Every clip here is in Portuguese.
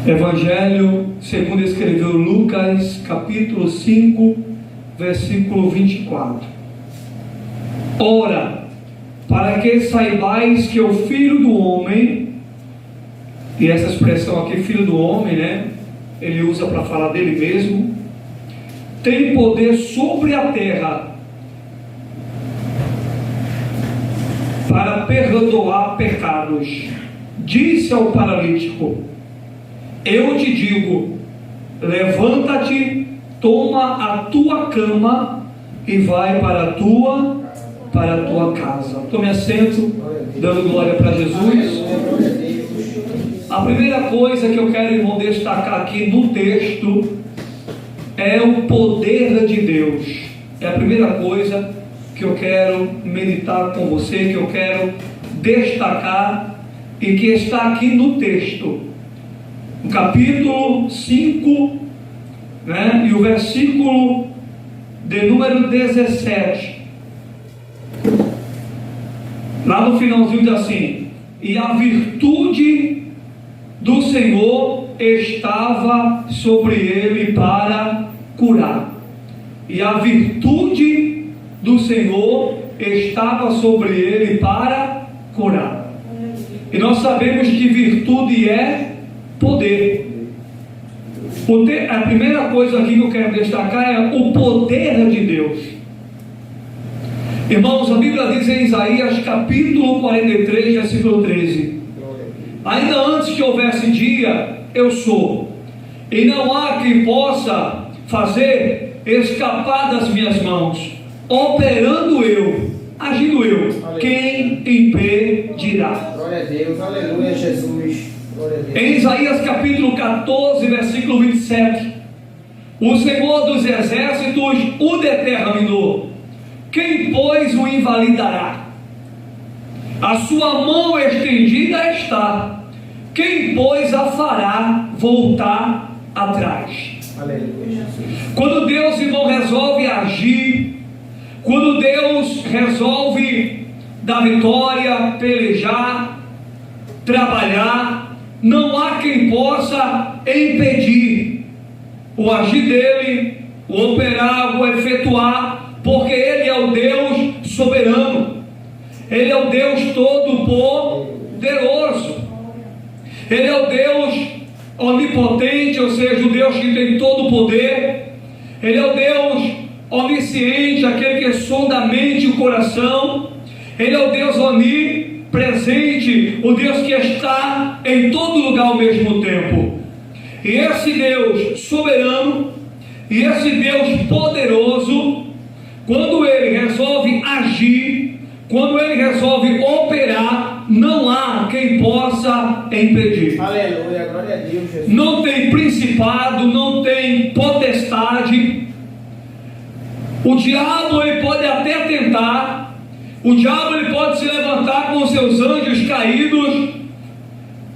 Evangelho segundo escreveu Lucas, capítulo 5, versículo 24. Ora, para que saibais que o Filho do Homem, e essa expressão aqui, Filho do Homem, né? Ele usa para falar dele mesmo, tem poder sobre a terra para perdoar pecados. Disse ao paralítico: eu te digo, levanta-te, toma a tua cama e vai para a tua casa. Tome assento, dando glória para Jesus. A primeira coisa que eu quero, irmão, destacar aqui no texto é o poder de Deus. É a primeira coisa que eu quero meditar com você, que eu quero destacar e que está aqui no texto. No capítulo 5, né, e o versículo de número 17. Lá no finalzinho diz assim: e a virtude do Senhor estava sobre ele para curar. E a virtude do Senhor estava sobre ele para curar. E nós sabemos que virtude é poder. A primeira coisa aqui que eu quero destacar é o poder de Deus. Irmãos, a Bíblia diz em Isaías capítulo 43, versículo 13: ainda antes que houvesse dia, eu sou, e não há quem possa fazer escapar das minhas mãos. Operando eu, agindo eu, aleluia. Quem impedirá? Glória a Deus, aleluia, Jesus. Glória a Deus. Em Isaías capítulo 14, versículo 27, o Senhor dos exércitos o determinou: quem, pois, o invalidará? A sua mão estendida está, quem, pois, a fará voltar atrás? Aleluia, Jesus. Quando Deus, irmão, resolve agir, quando Deus resolve dar vitória, pelejar, trabalhar, não há quem possa impedir o agir dele, o operar, o efetuar, porque ele é o Deus soberano, ele é o Deus todo-poderoso, ele é o Deus onipotente, ou seja, o Deus que tem todo o poder, ele é o Deus onisciente, aquele que sonda a mente e o coração, ele é o Deus onipresente, o Deus que está em todo lugar ao mesmo tempo. E esse Deus soberano, e esse Deus poderoso, quando ele resolve agir, quando ele resolve operar, não há quem possa impedir. Aleluia, glória a Deus, Jesus. Não tem principado, não tem potestade. O diabo, ele pode até tentar, o diabo, ele pode se levantar com os seus anjos caídos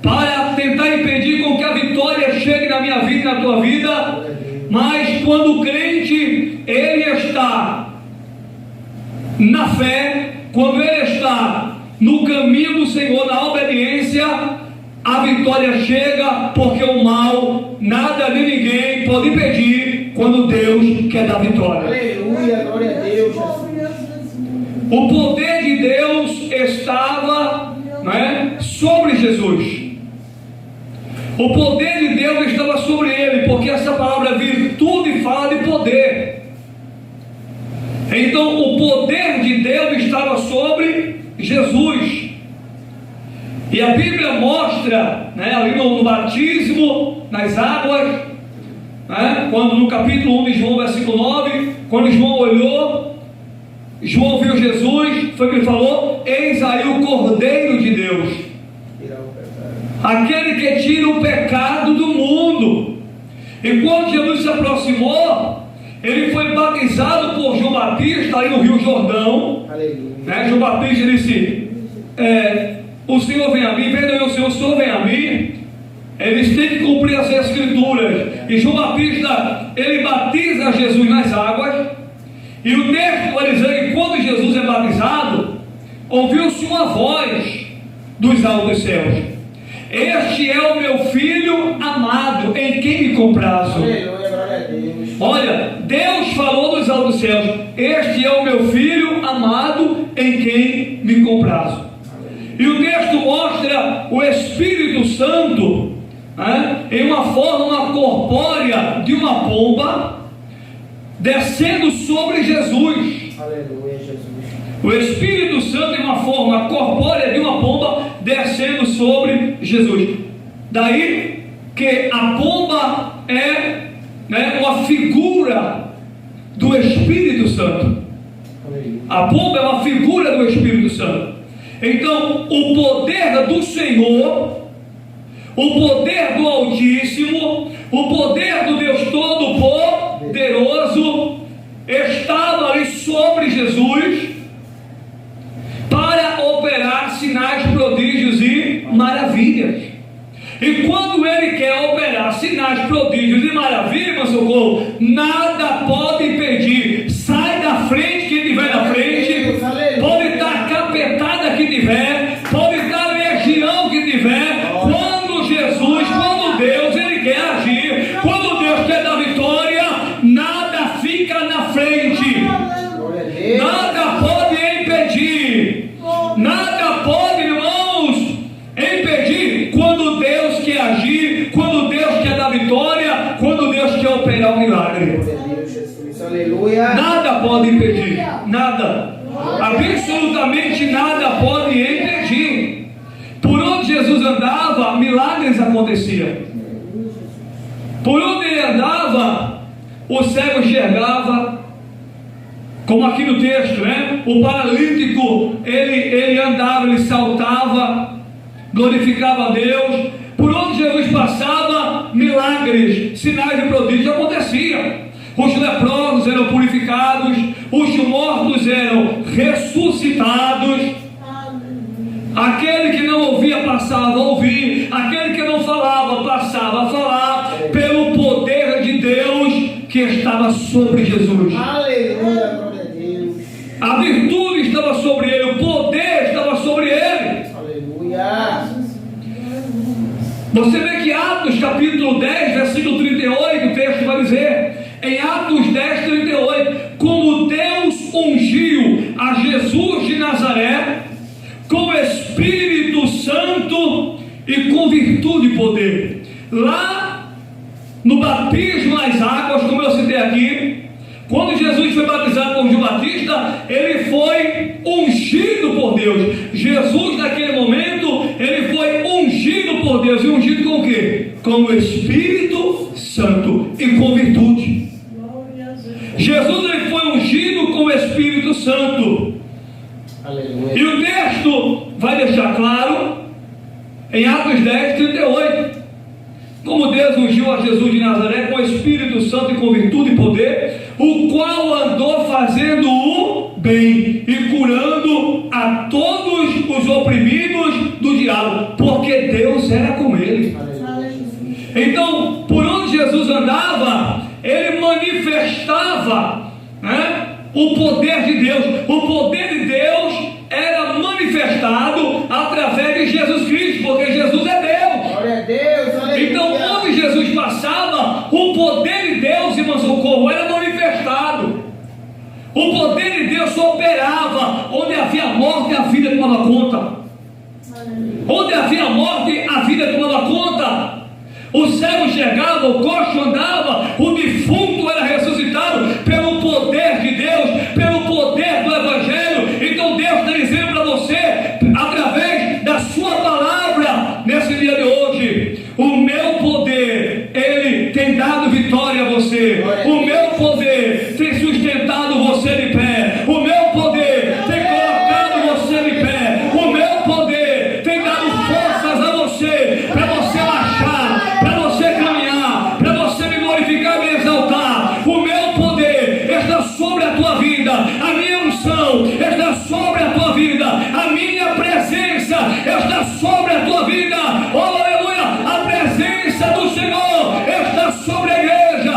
para tentar impedir com que a vitória chegue na minha vida e na tua vida, mas quando o crente, ele está na fé, quando ele está no caminho do Senhor, na obediência, a vitória chega, porque o mal, nada nem ninguém pode impedir quando Deus quer dar vitória. Aleluia, glória a Deus. O poder de Deus estava, né, sobre Jesus. O poder de Deus estava sobre ele, porque essa palavra virtude fala de poder. Então o poder de Deus estava sobre Jesus. E a Bíblia mostra, né, ali no batismo, nas águas, né, quando no capítulo 1 de João, versículo 9, quando João olhou, João viu Jesus, foi que ele falou: eis aí o Cordeiro de Deus, aquele que tira o pecado do mundo. E quando Jesus se aproximou, ele foi batizado por João Batista, ali no Rio Jordão, né? João Batista disse: o Senhor vem a mim, vendo eu o Senhor vem a mim. Eles têm que cumprir as escrituras. E João Batista, ele batiza Jesus nas águas. E o texto vai dizer que quando Jesus é batizado, ouviu-se uma voz dos altos céus: este é o meu filho amado, com prazo. Aleluia, glória a Deus. Olha, Deus falou dos altos céus: este é o meu filho amado em quem me comprazo. E o texto mostra o Espírito Santo em uma forma corpórea de uma pomba descendo sobre Jesus. Aleluia, Jesus. O Espírito Santo em uma forma corpórea de uma pomba descendo sobre Jesus. Daí que a pomba é uma figura do Espírito Santo. A pomba é uma figura do Espírito Santo. Então, o poder do Senhor, o poder do Altíssimo, o poder do Deus Todo-Poderoso estava ali sobre Jesus para operar sinais, prodígios e maravilhas. E quando Ele quer operar sinais, prodígios e maravilhas, meu socorro, nada pode impedir. Sai da frente quem estiver na frente, pode estar capetada que tiver, pode estar legião que tiver. Quando Jesus, quando Deus, Ele quer agir, quando Deus quer dar vitória, nada fica na frente, nada pode impedir, nada pode, irmãos, impedir quando Deus quer agir, quando Deus quer dar vitória, quando Deus quer operar um milagre. Nada pode impedir, nada, absolutamente nada pode impedir. Por onde Jesus andava, milagres aconteciam. Por onde ele andava, o cego enxergava, como aqui no texto, o paralítico, ele andava, ele saltava, glorificava a Deus. Por onde Jesus passava, milagres, sinais e prodígios aconteciam. Os leprosos eram purificados, os mortos eram ressuscitados, aquele que não ouvia passava a ouvir, aquele que não falava passava a falar, pelo poder de Deus que estava sobre Jesus. Aleluia, glória a Deus. A virtude estava sobre ele, o poder estava sobre ele. Aleluia. Você vê que Atos capítulo 10, versículo 38, o texto vai dizer, em Atos 10, 38, como Deus ungiu a Jesus de Nazaré com o Espírito Santo e com virtude e poder. Lá no batismo nas águas, como eu citei aqui, quando Jesus foi batizado por João Batista, ele foi ungido por Deus. Jesus naquele momento, ele foi ungido por Deus. E ungido com o quê? Com o Espírito Santo e com virtude. Jesus, ele foi ungido com o Espírito Santo. Aleluia. E o texto vai deixar claro em Atos 10, 38, como Deus ungiu a Jesus de Nazaré com o Espírito Santo e com virtude e poder, o qual andou fazendo o bem e curando a todos os oprimidos do diabo, porque Deus era com ele. Então, por onde Jesus andava, ele manifestava o poder de Deus. O poder de Deus era manifestado através de Jesus Cristo, porque Jesus é Deus. Glória a Deus, aleluia. Então, onde Jesus passava, o poder de Deus, irmão socorro, era manifestado. O poder de Deus operava. Onde havia morte, a vida tomava conta. Onde havia morte, a vida tomava conta. O cego enxergava, o coxo andava, o defunto era ressuscitado pelo poder de Deus, pelo poder do Evangelho. Então Deus está dizendo para você, através da sua palavra, nesse dia de hoje, o meu poder, ele tem dado vitória a você. O meu poder tem sustentado você de pé. O meu poder tem colocado você de pé. O meu poder tem dado forças a você, para você marchar, para você caminhar, para você me glorificar e me exaltar. O meu poder está sobre a tua vida. A minha unção está sobre a tua vida. A minha presença está sobre a tua vida. Oh, aleluia! A presença do Senhor está sobre a igreja.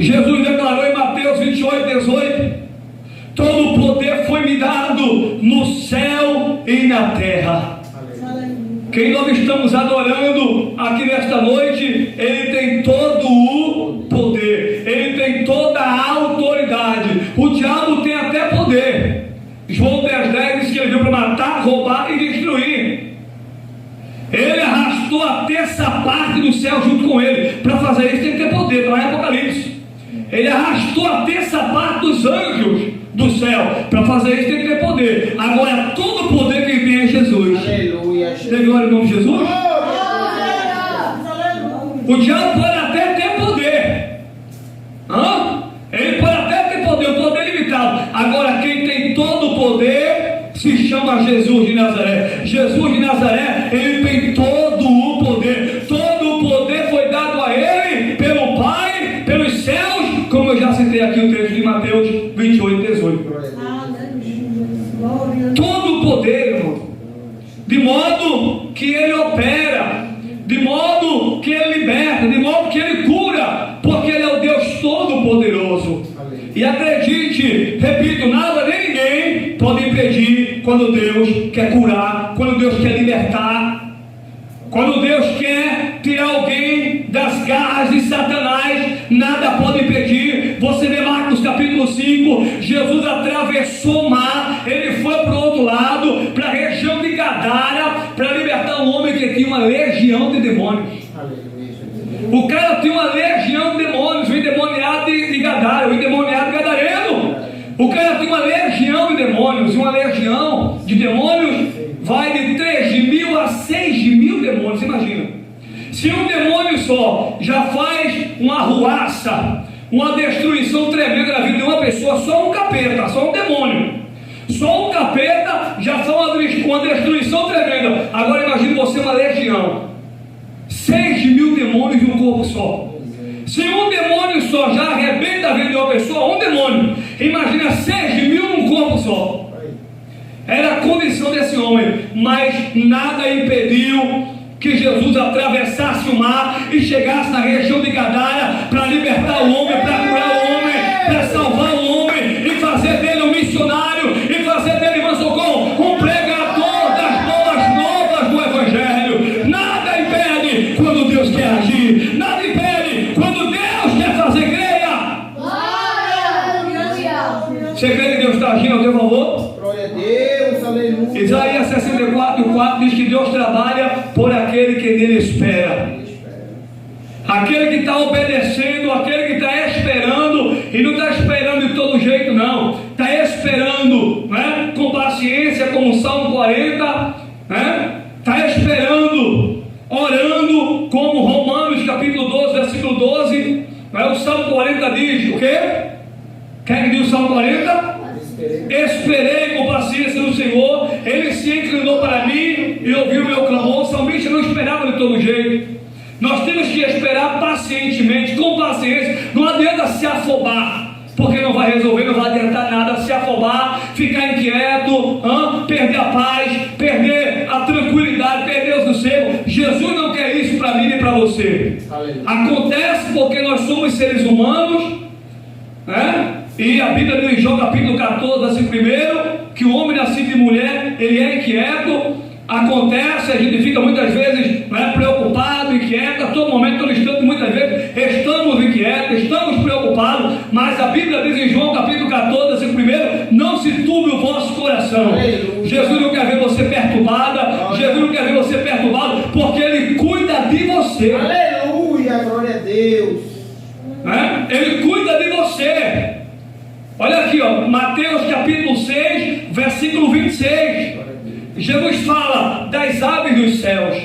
Jesus declarou em Mateus 28:18: todo o poder foi me dado no céu e na terra. Quem nós estamos adorando aqui nesta noite, ele tem todo o poder, ele tem toda a autoridade. O diabo tem até poder. João 10:10 diz que ele veio para matar, roubar e destruir. Ele arrastou a terça parte do céu junto com ele. Para fazer isso tem que ter poder, está lá em Apocalipse. Ele arrastou a terça parte dos anjos do céu. Para fazer isso tem que ter poder. Agora todo o poder que tem é Jesus. Aleluia. Tem glória em nome de Jesus? O diabo pode até ter poder. Ele pode até ter poder, um poder limitado. Agora quem tem todo o poder se chama Jesus de Nazaré. Jesus de Nazaré, ele tem todo o poder. Todo o poder foi dado a ele pelo Pai, pelos céus, como eu já citei aqui o texto de Mateus 28:18. Todo o poder, irmão. De modo que ele opera, de modo que ele liberta, de modo que ele cura, porque ele é o Deus Todo-Poderoso. E acredite, repito, nada nem ninguém pode impedir quando Deus quer curar, quando Deus quer libertar, quando Deus quer tirar alguém das garras de Satanás, nada pode impedir. Você vê Marcos capítulo 5, Jesus atravessou o mar, ele foi para o outro lado, para a região de Gadara, para libertar um homem que tinha uma legião de demônios. O cara tinha uma legião de demônios, o endemoniado de Gadara, o endemoniado gadareno. O cara tinha uma legião de demônios, e uma legião de demônios vai de 3.000 a 6.000 demônios, imagina. Se um demônio só já faz uma arruaça, uma destruição tremenda na vida de uma pessoa, só um capeta, só um demônio, só um capeta já faz uma destruição tremenda. Agora imagine você uma legião, 6.000 demônios em um corpo só. Se um demônio só já arrebenta a vida de uma pessoa, um demônio, imagina 6.000 num corpo só. Era a condição desse homem, mas nada impediu que Jesus atravessasse o mar e chegasse na região de Gadara para libertar o homem, para curar o homem, para salvar o homem e fazer dele um missionário e fazer dele, irmão Socorro, um pregador das boas novas do Evangelho. Nada impede quando Deus quer agir, nada impede quando Deus quer fazer, creia. Você crê que Deus está agindo ao teu favor? Glória a Deus, aleluia. Isaías 64:4 diz que Deus trabalha por aquele que nele espera. Aquele que está obedecendo, aquele que está esperando, e não está esperando de todo jeito, não. Está esperando, né? Com paciência, como o Salmo 40, né? Está esperando, orando, como Romanos capítulo 12, versículo 12. Né? O Salmo 40 diz o quê? Quer que diga o Salmo 40? Esperei com paciência no Senhor, ele se inclinou para mim e ouviu o meu clamor. O salmista não esperava de todo jeito. Nós temos que esperar pacientemente, com paciência. Não adianta se afobar, porque não vai resolver, não vai adiantar nada. Se afobar, ficar inquieto, perder a paz, perder a tranquilidade, perder o sossego. Jesus não quer isso para mim nem para você. Acontece porque nós somos seres humanos, né? E a Bíblia diz em João capítulo 14, assim, primeiro, que o homem nascido de mulher, ele é inquieto. Acontece, a gente fica muitas vezes, né, preocupado, inquieto, a todo momento, todo instante, muitas vezes estamos inquietos, estamos preocupados, mas a Bíblia diz em João capítulo 14, assim, primeiro, não se turbe o vosso coração. Aleluia. Jesus não quer ver você perturbada, Jesus não quer ver você perturbado, porque Ele cuida de você. Aleluia, glória a Deus. Né? Ele cuida de você. Olha aqui, ó, Mateus capítulo 6, versículo 26. Jesus fala das aves dos céus,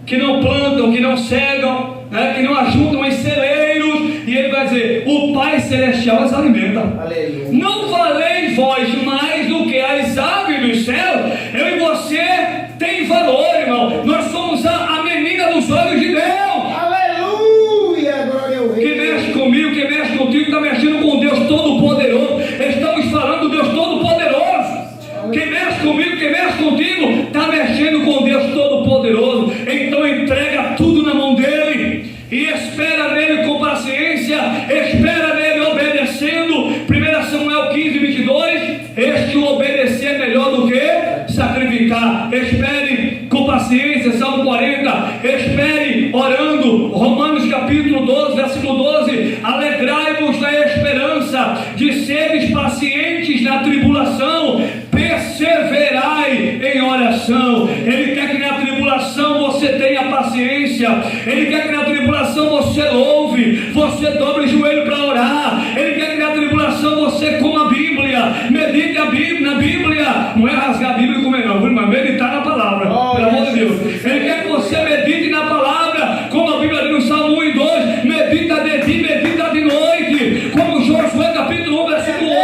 que não plantam, que não cegam, né, que não ajuntam em celeiros, e ele vai dizer: o Pai Celestial as alimenta. Aleluia. Não valeis vós mais do que as aves dos céus? Eu e você tem valor, irmão. Nós somos a menina dos olhos de Deus. Aleluia, glória ao Rei. Quem mexe comigo, quem mexe contigo, está mexendo com Deus Todo-Poderoso. Estamos falando do Deus Todo-Poderoso. Quem mexe comigo, quem mexe contigo, está mexendo com Deus Todo-Poderoso. Então entrega tudo na mão dele e espera nele com paciência, espera nele Romanos capítulo 12, versículo 12: alegrai-vos na esperança, de seres pacientes na tribulação, perseverai em oração. Ele quer que na tribulação você tenha paciência, Ele quer que na tribulação você louve, você dobre o joelho para orar, Ele quer que na tribulação você coma a Bíblia, medite a Bíblia, na Bíblia, não é rasgar a Bíblia e comer não, mas meditar na palavra, pelo amor de Deus. Ele quer que você medite na palavra, como a Bíblia diz no Salmo 1 e 2, medita de dia, medita de noite, como Josué capítulo 1, versículo 8,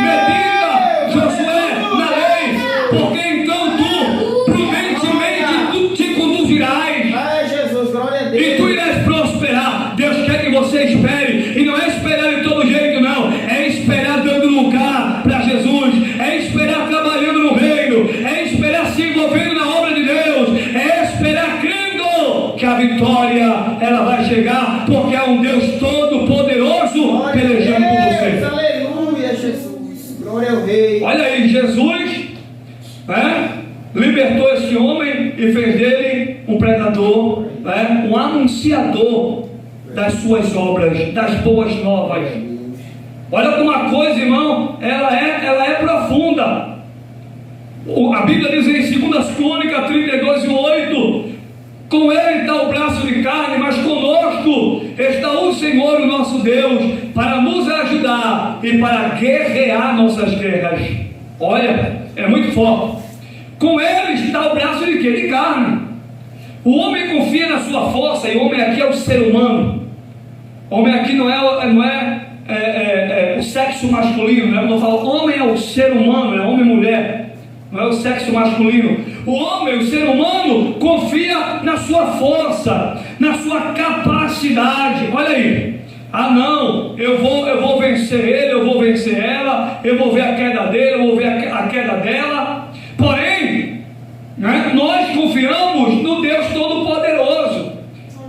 medita, Josué, na lei, porque então tu prudentemente tu te conduzirás, Ai, Jesus, glória a e Deus. tu irás prosperar. Deus quer que você espere, e não é esperar de todo jeito não, é esperar dando lugar para Jesus, é esperar trabalhando no reino, é esperar se envolvendo na obra de Deus, é esperar crendo que a vitória ela vai chegar, porque há um Deus todo poderoso Glória a pelejando por Deus, você. aleluia, Jesus. Glória ao Rei. Olha aí, Jesus, né, libertou esse homem e fez dele um pregador, né, um anunciador das suas obras, das boas novas. Olha como a coisa, irmão, ela é profunda. A Bíblia diz em 2 Crônicas 32 e 8: com ele está o braço de carne, mas conosco está o Senhor, o nosso Deus, para nos ajudar e para guerrear nossas guerras. Olha, é muito forte. Com ele está o braço de quê? De carne. O homem confia na sua força, e o homem aqui é o ser humano. O homem aqui não é o sexo masculino, né? Quando eu falo homem, é o ser humano, é homem e mulher, não é o sexo masculino. O homem, o ser humano, confia na sua força, na sua capacidade. Olha aí. Ah não, eu vou vencer ele, eu vou vencer ela, eu vou ver a queda dele, eu vou ver a queda dela. Porém, né, nós confiamos no Deus Todo-Poderoso,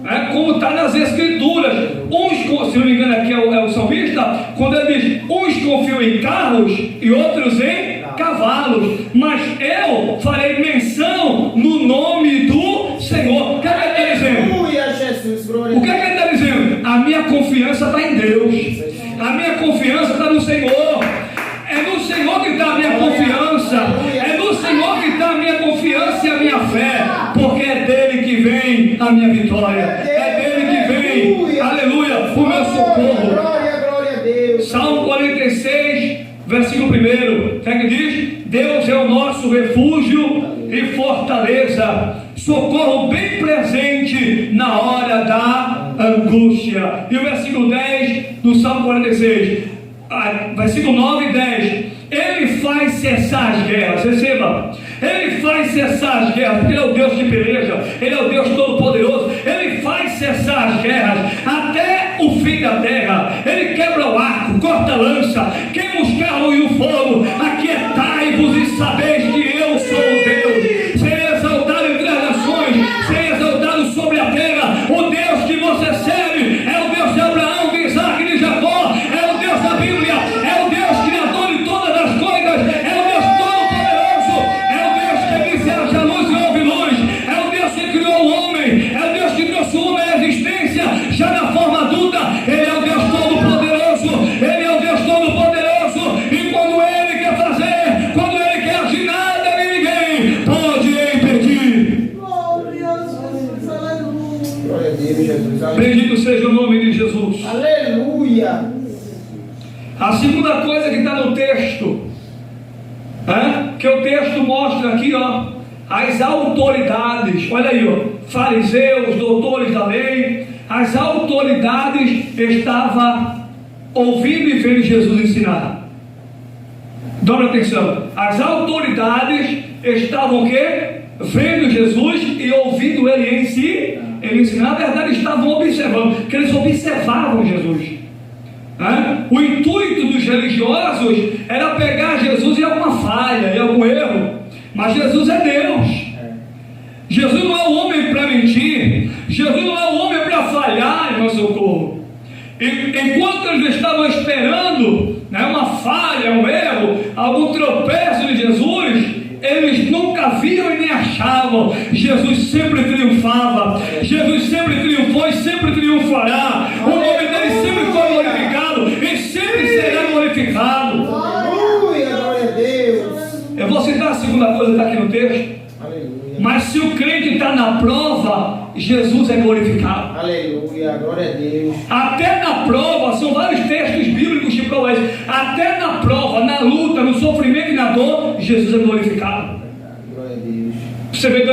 né, como está nas Escrituras. Uns, se não me engano aqui é o salmista, quando ele diz: uns confiam em carros e outros em cavalos, mas eu farei menção no nome do Senhor. O que é que ele está dizendo? Aleluia, Jesus, glória O que é que ele está dizendo? A minha confiança está em Deus, a minha confiança está no Senhor. É no Senhor que está a minha confiança, é no Senhor que está a minha confiança e a minha fé, porque é dele que vem a minha vitória, é dele que vem, aleluia, o meu socorro. Glória a Deus. Salmo 46, versículo 1, que é que diz? Deus é o nosso refúgio e fortaleza, socorro bem presente na hora da angústia. E o versículo 10 do Salmo 46, versículo 9 e 10: ele faz cessar as guerras. Receba, ele faz cessar as guerras, porque ele é o Deus que peleja, ele é o Deus Todo-Poderoso. Ele faz cessar as guerras até o fim da terra. Ele quebra o arco, corta a lança, queima os carros e o fogo. Aquietai-vos e sabeis que eu sou o Deus. Serei exaltado entre as nações, serei exaltado sobre a terra. O Deus que você serve é o Deus de Abraão, de Isaac e de Jacó, é o Deus da Bíblia, é o Deus criador de todas as coisas, é o Deus Todo-Poderoso, é o Deus que disse: haja luz e houve luz, é o Deus que criou o homem, é o Deus que trouxe o homem à existência já na forma adulta. Ele é o Deus Todo-Poderoso, ele é o Deus Todo-Poderoso, e quando ele quer fazer, quando ele quer agir, nada nem ninguém pode impedir. Glória a Jesus, aleluia. Glória a Deus, Jesus, aleluia. Bendito seja o nome de Jesus. Aleluia. A segunda coisa que está no texto, que o texto mostra aqui, as autoridades. Olha aí, fariseus, doutores da lei, as autoridades estavam ouvindo e vendo Jesus ensinar. Dobre atenção, as autoridades estavam o quê? Vendo Jesus e ouvindo ele ensinar. Na verdade, estavam observando, porque eles observavam Jesus. O intuito dos religiosos era pegar Jesus em alguma falha, em algum erro, mas Jesus é Deus. Jesus não é o homem para mentir, Jesus não é o homem para falhar em nosso socorro. Enquanto eles estavam esperando uma falha, um erro, algum tropeço de Jesus, eles nunca viam e nem achavam. Jesus sempre triunfava, Jesus sempre triunfou salvações sempre triunfará. O nome dele sempre foi glorificado e sempre será glorificado. Aleluia, glória a Deus. Eu vou citar a segunda coisa que está aqui no texto. Aleluia. Mas se o crente está na prova, Jesus é glorificado. Aleluia, glória a Deus. Até na prova, são vários textos bíblicos que provam isso. Até na prova, na luta, no sofrimento e na dor, Jesus é glorificado. Glória a Deus. Você vê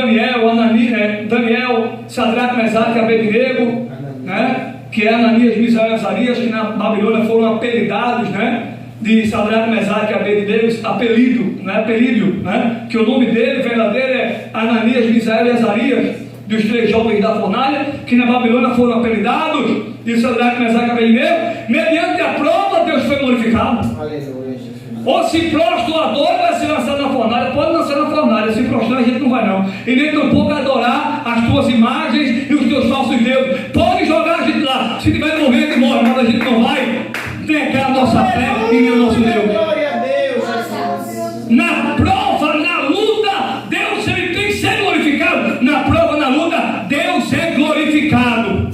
Daniel, Sadraque, Mesaque e Abednego, né? Que é Ananias, Misael e Azarias, que na Babilônia foram apelidados, né? De Sadraque, Mesaque e Abednego, apelídio, né? Que o nome dele verdadeiro é Ananias, Misael e Azarias, dos 3 jovens da fornalha, que na Babilônia foram apelidados de Sadraque, Mesaque e Abednego. Mediante a prova, Deus foi glorificado. Aleluia, Jesus. Ou se prostra o adoro, vai se lançar na fornalha. Pode lançar na fornalha, se prostrar a gente não vai não. E nem tampouco adorar as tuas imagens e os teus falsos deuses. Pode jogar a gente lá. Se tiver morrendo, morre, mas a gente não vai negar a nossa fé e nem o nosso Deus. Glória a Deus, Jesus. Na prova, na luta, Deus ele tem que ser glorificado. Na prova, na luta, Deus é glorificado.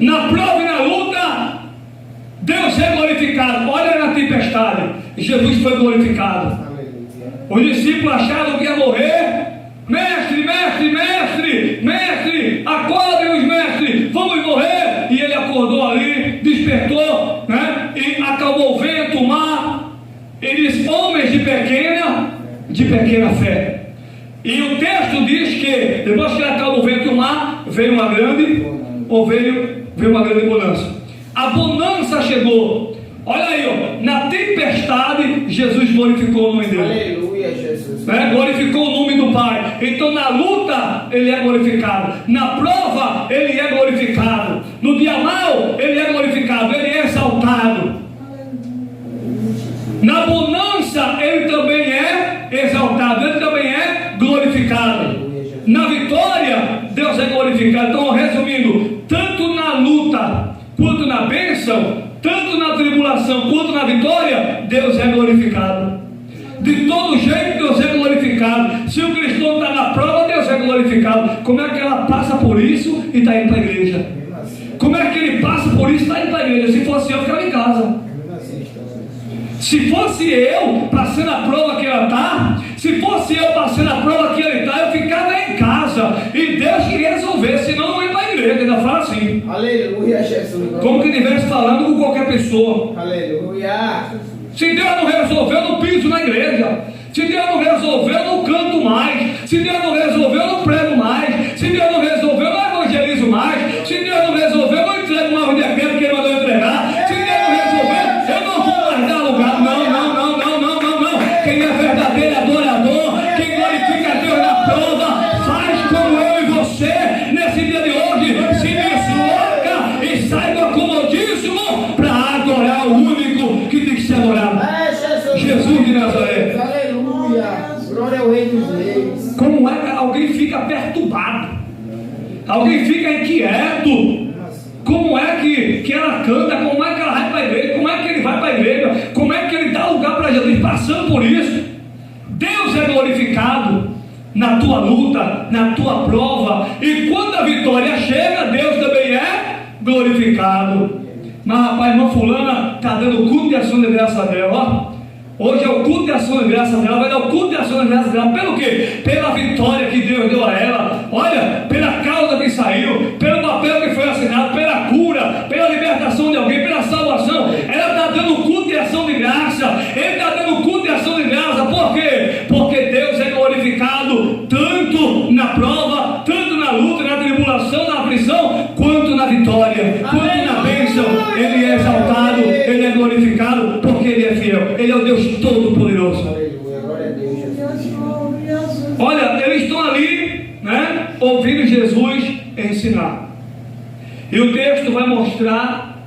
Na prova e na luta, Deus é glorificado. Olha na tempestade, Jesus foi glorificado. Os discípulos acharam que ia morrer. Mestre, mestre, mestre, mestre, acordem os mestres, vamos morrer. E ele acordou ali, despertou, né? E acalmou o vento, o mar. Ele disse: homens de pequena fé. E o texto diz que depois que ele acalmou o vento e o mar, veio uma grande bonança. A bonança chegou. Olha aí, ó, na tempestade, Jesus glorificou o nome dele. Aleluia, Jesus. Né? Glorificou o nome do Pai. Então na luta ele é glorificado, na prova ele é glorificado, no dia mau ele é glorificado, ele é exaltado. Na bonança ele também é exaltado, ele também é glorificado. Na vitória Deus é glorificado. Então, resumindo, tanto na luta quanto na bênção, tanto na tribulação quanto na vitória, Deus é glorificado. De todo jeito Deus é glorificado. Se o cristão está na prova, Deus é glorificado. Como é que ela passa por isso e está indo para a igreja? Como é que ele passa por isso e está indo para a igreja? Se fosse eu, ficava em casa. Se fosse eu passando a prova que ela está, se fosse eu passando a prova que ele está, eu ficava em casa. E Deus queria resolver, senão não ia para a igreja. Ainda fala assim. Aleluia, Jesus. Como que estivesse falando com qualquer pessoa. Aleluia. Se Deus não resolveu, eu não piso na igreja. Se Deus não resolveu, eu não canto mais. Se Deus não resolveu, eu não prego mais. Se Deus não resolveu, eu não evangelizo mais. Se Deus não resolveu, eu não entrego uma de aquele que ele mandou entregar. Se Deus não resolveu, eu não vou mais dar lugar. Não. Quem é verdadeiro adorador, quem glorifica a Deus na prova, faz como eu e você nesse dia de hoje. Se desloca e sai do acomodismo para adorar o único que tem que ser adorado. Jesus de Nazaré. Aleluia. Glória ao Rei dos Reis. Como é que alguém fica perturbado? Alguém fica inquieto? Como é que ela canta? Como é que ela vai para a igreja? Como é que ele vai para a igreja? Como é que ele dá lugar para Jesus? Passando por isso, Deus é glorificado na tua luta, na tua prova. E quando a vitória chega, Deus também é glorificado. Mas rapaz, irmã fulana está dando culto de ação de graça dela, ó. Hoje é o culto de ação de graça dela, vai dar o culto de ação de graça dela. Pelo quê? Pela vitória que Deus deu a ela. Olha, pela causa que saiu, pelo papel que foi assinado, pela cura, pela libertação de alguém, pela salvação. Ela está dando culto de ação de graça. Ele está dando culto de ação de graça. Por quê? Porque Deus é glorificado tanto na prova, tanto na luta, na tribulação, na aflição, quanto na vitória, quanto na bênção. Ele é exaltado, ele é glorificado, porque ele é fiel. Ele é o Deus Todo-Poderoso. Aleluia, glória a Deus, Jesus. Olha, eles estão ali, né, ouvindo Jesus ensinar. E o texto vai mostrar,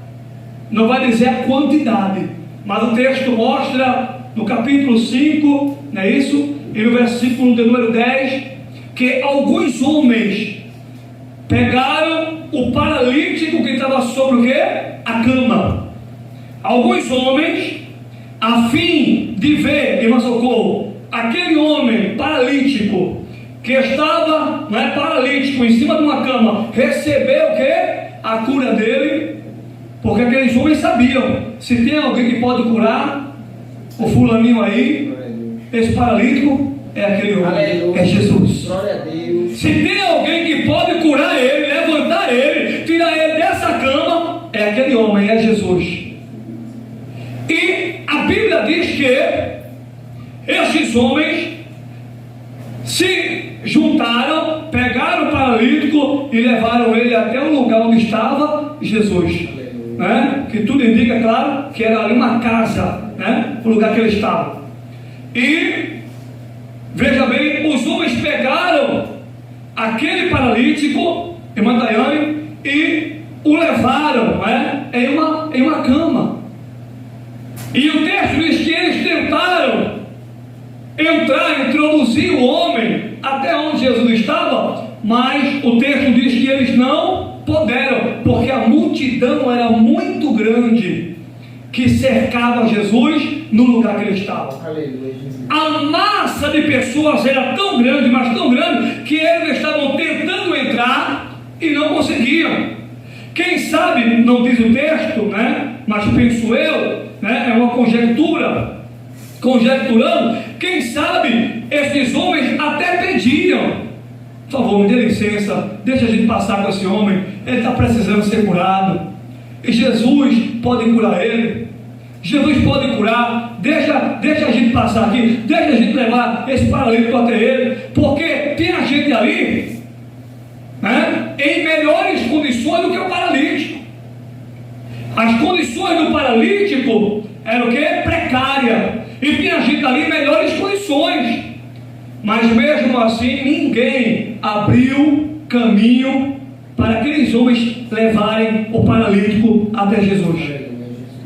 não vai dizer a quantidade, mas o texto mostra no capítulo 5, não é isso? E no versículo de número 10, que alguns homens pegaram o paralítico que estava sobre o quê? A cama. Alguns homens, a fim de ver, irmã Socorro, aquele homem paralítico que estava, não é, paralítico em cima de uma cama, recebeu o quê? a cura dele, porque aqueles homens sabiam, se tem alguém que pode curar o fulaninho aí, esse paralítico, é aquele homem, Aleluia. é Jesus. Glória a Deus. Se tem alguém que pode curar ele, levantar ele, tirar ele dessa cama, é aquele homem, é Jesus. E a Bíblia diz que esses homens se juntaram, pegaram o paralítico e levaram ele até o lugar onde estava Jesus, né? Que tudo indica, claro, que era ali uma casa, né? O lugar que ele estava. E veja bem, os homens pegaram aquele paralítico, irmã Daiane, e o levaram, né? em uma cama. E o texto diz que eles tentaram introduzir o homem até onde Jesus estava, mas o texto diz que eles não puderam, porque a multidão era muito grande que cercava Jesus no lugar que ele estava. Aleluia, Jesus. A massa de pessoas era tão grande, mas tão grande, que eles estavam tentando entrar e não conseguiam. Quem sabe, não diz o texto, né? Mas penso eu, né? É uma conjectura, conjecturando, quem sabe esses homens até pediam: por favor, me dê licença, deixa a gente passar com esse homem, ele está precisando ser curado, e Jesus pode curar ele, Jesus pode curar, deixa a gente passar aqui, deixa a gente levar esse paralítico até ele, porque tem a gente ali, né, em melhores condições do que o paralítico. As condições do paralítico eram o que? Precária, e tinha gente ali em melhores condições, mas mesmo assim ninguém abriu caminho para aqueles homens levarem o paralítico até Jesus.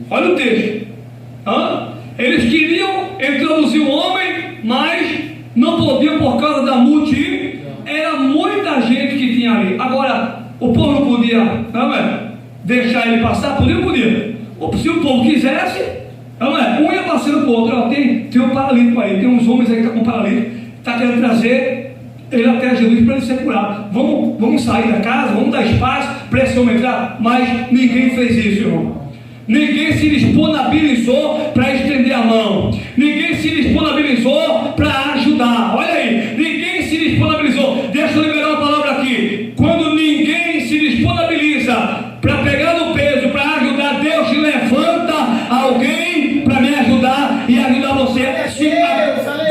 Olha o texto. Eles queriam introduzir o homem, mas não podiam por causa da multidão. Era muita gente que tinha ali. Agora, o povo não podia, deixar ele passar? Podia. Se o povo quisesse, um ia passando com o outro. Tem um paralítico aí, tem uns homens aí que estão com paralítico, está querendo trazer ele até Jesus para ele ser curado. Vamos sair da casa, vamos dar espaço para esse homem entrar. Mas ninguém fez isso, irmão. Ninguém se disponibilizou para estender a mão. Ninguém se disponibilizou para ajudar. Olha aí, ninguém se disponibilizou. Deixa eu liberar uma palavra aqui. Quando ninguém se disponibiliza para pegar no peso, para ajudar, Deus levanta alguém para me ajudar e ajudar você.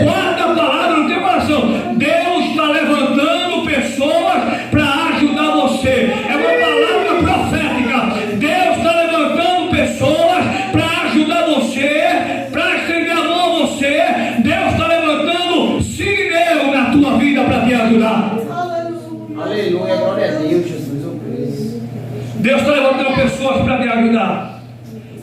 Guarda a palavra no teu coração. Deus está levantando pessoas para ajudar você. É uma palavra profética. Deus está levantando pessoas para ajudar você, para estender a mão a você. Deus está levantando Sirineu na tua vida para te ajudar. Aleluia, glória a Deus, Jesus, eu creio. Deus está levantando pessoas para te ajudar.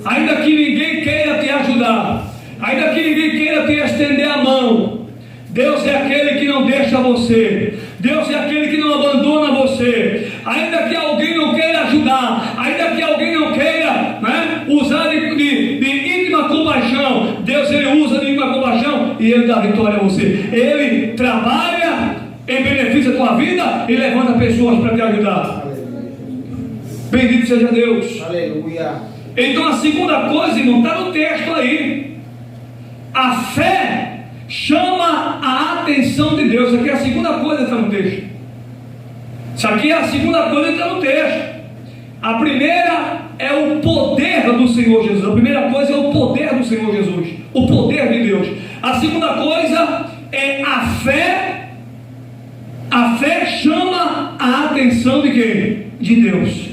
Ainda que ninguém queira te ajudar, ainda que ninguém queira te estender a mão, Deus é aquele que não deixa você. Deus é aquele que não abandona você. Ainda que alguém não queira ajudar, ainda que alguém não queira, usar de íntima compaixão, Deus ele usa de íntima compaixão e ele dá vitória a você. Ele trabalha em benefício da tua vida e levanta pessoas para te ajudar. Bendito seja Deus. Aleluia. Então a segunda coisa, irmão, está no texto aí. A fé chama a atenção de Deus. Isso aqui é a segunda coisa que está no texto. Isso aqui é a segunda coisa que está no texto. A primeira é o poder do Senhor Jesus. A primeira coisa é o poder do Senhor Jesus, o poder de Deus. A segunda coisa é a fé. A fé chama a atenção de quem? De Deus.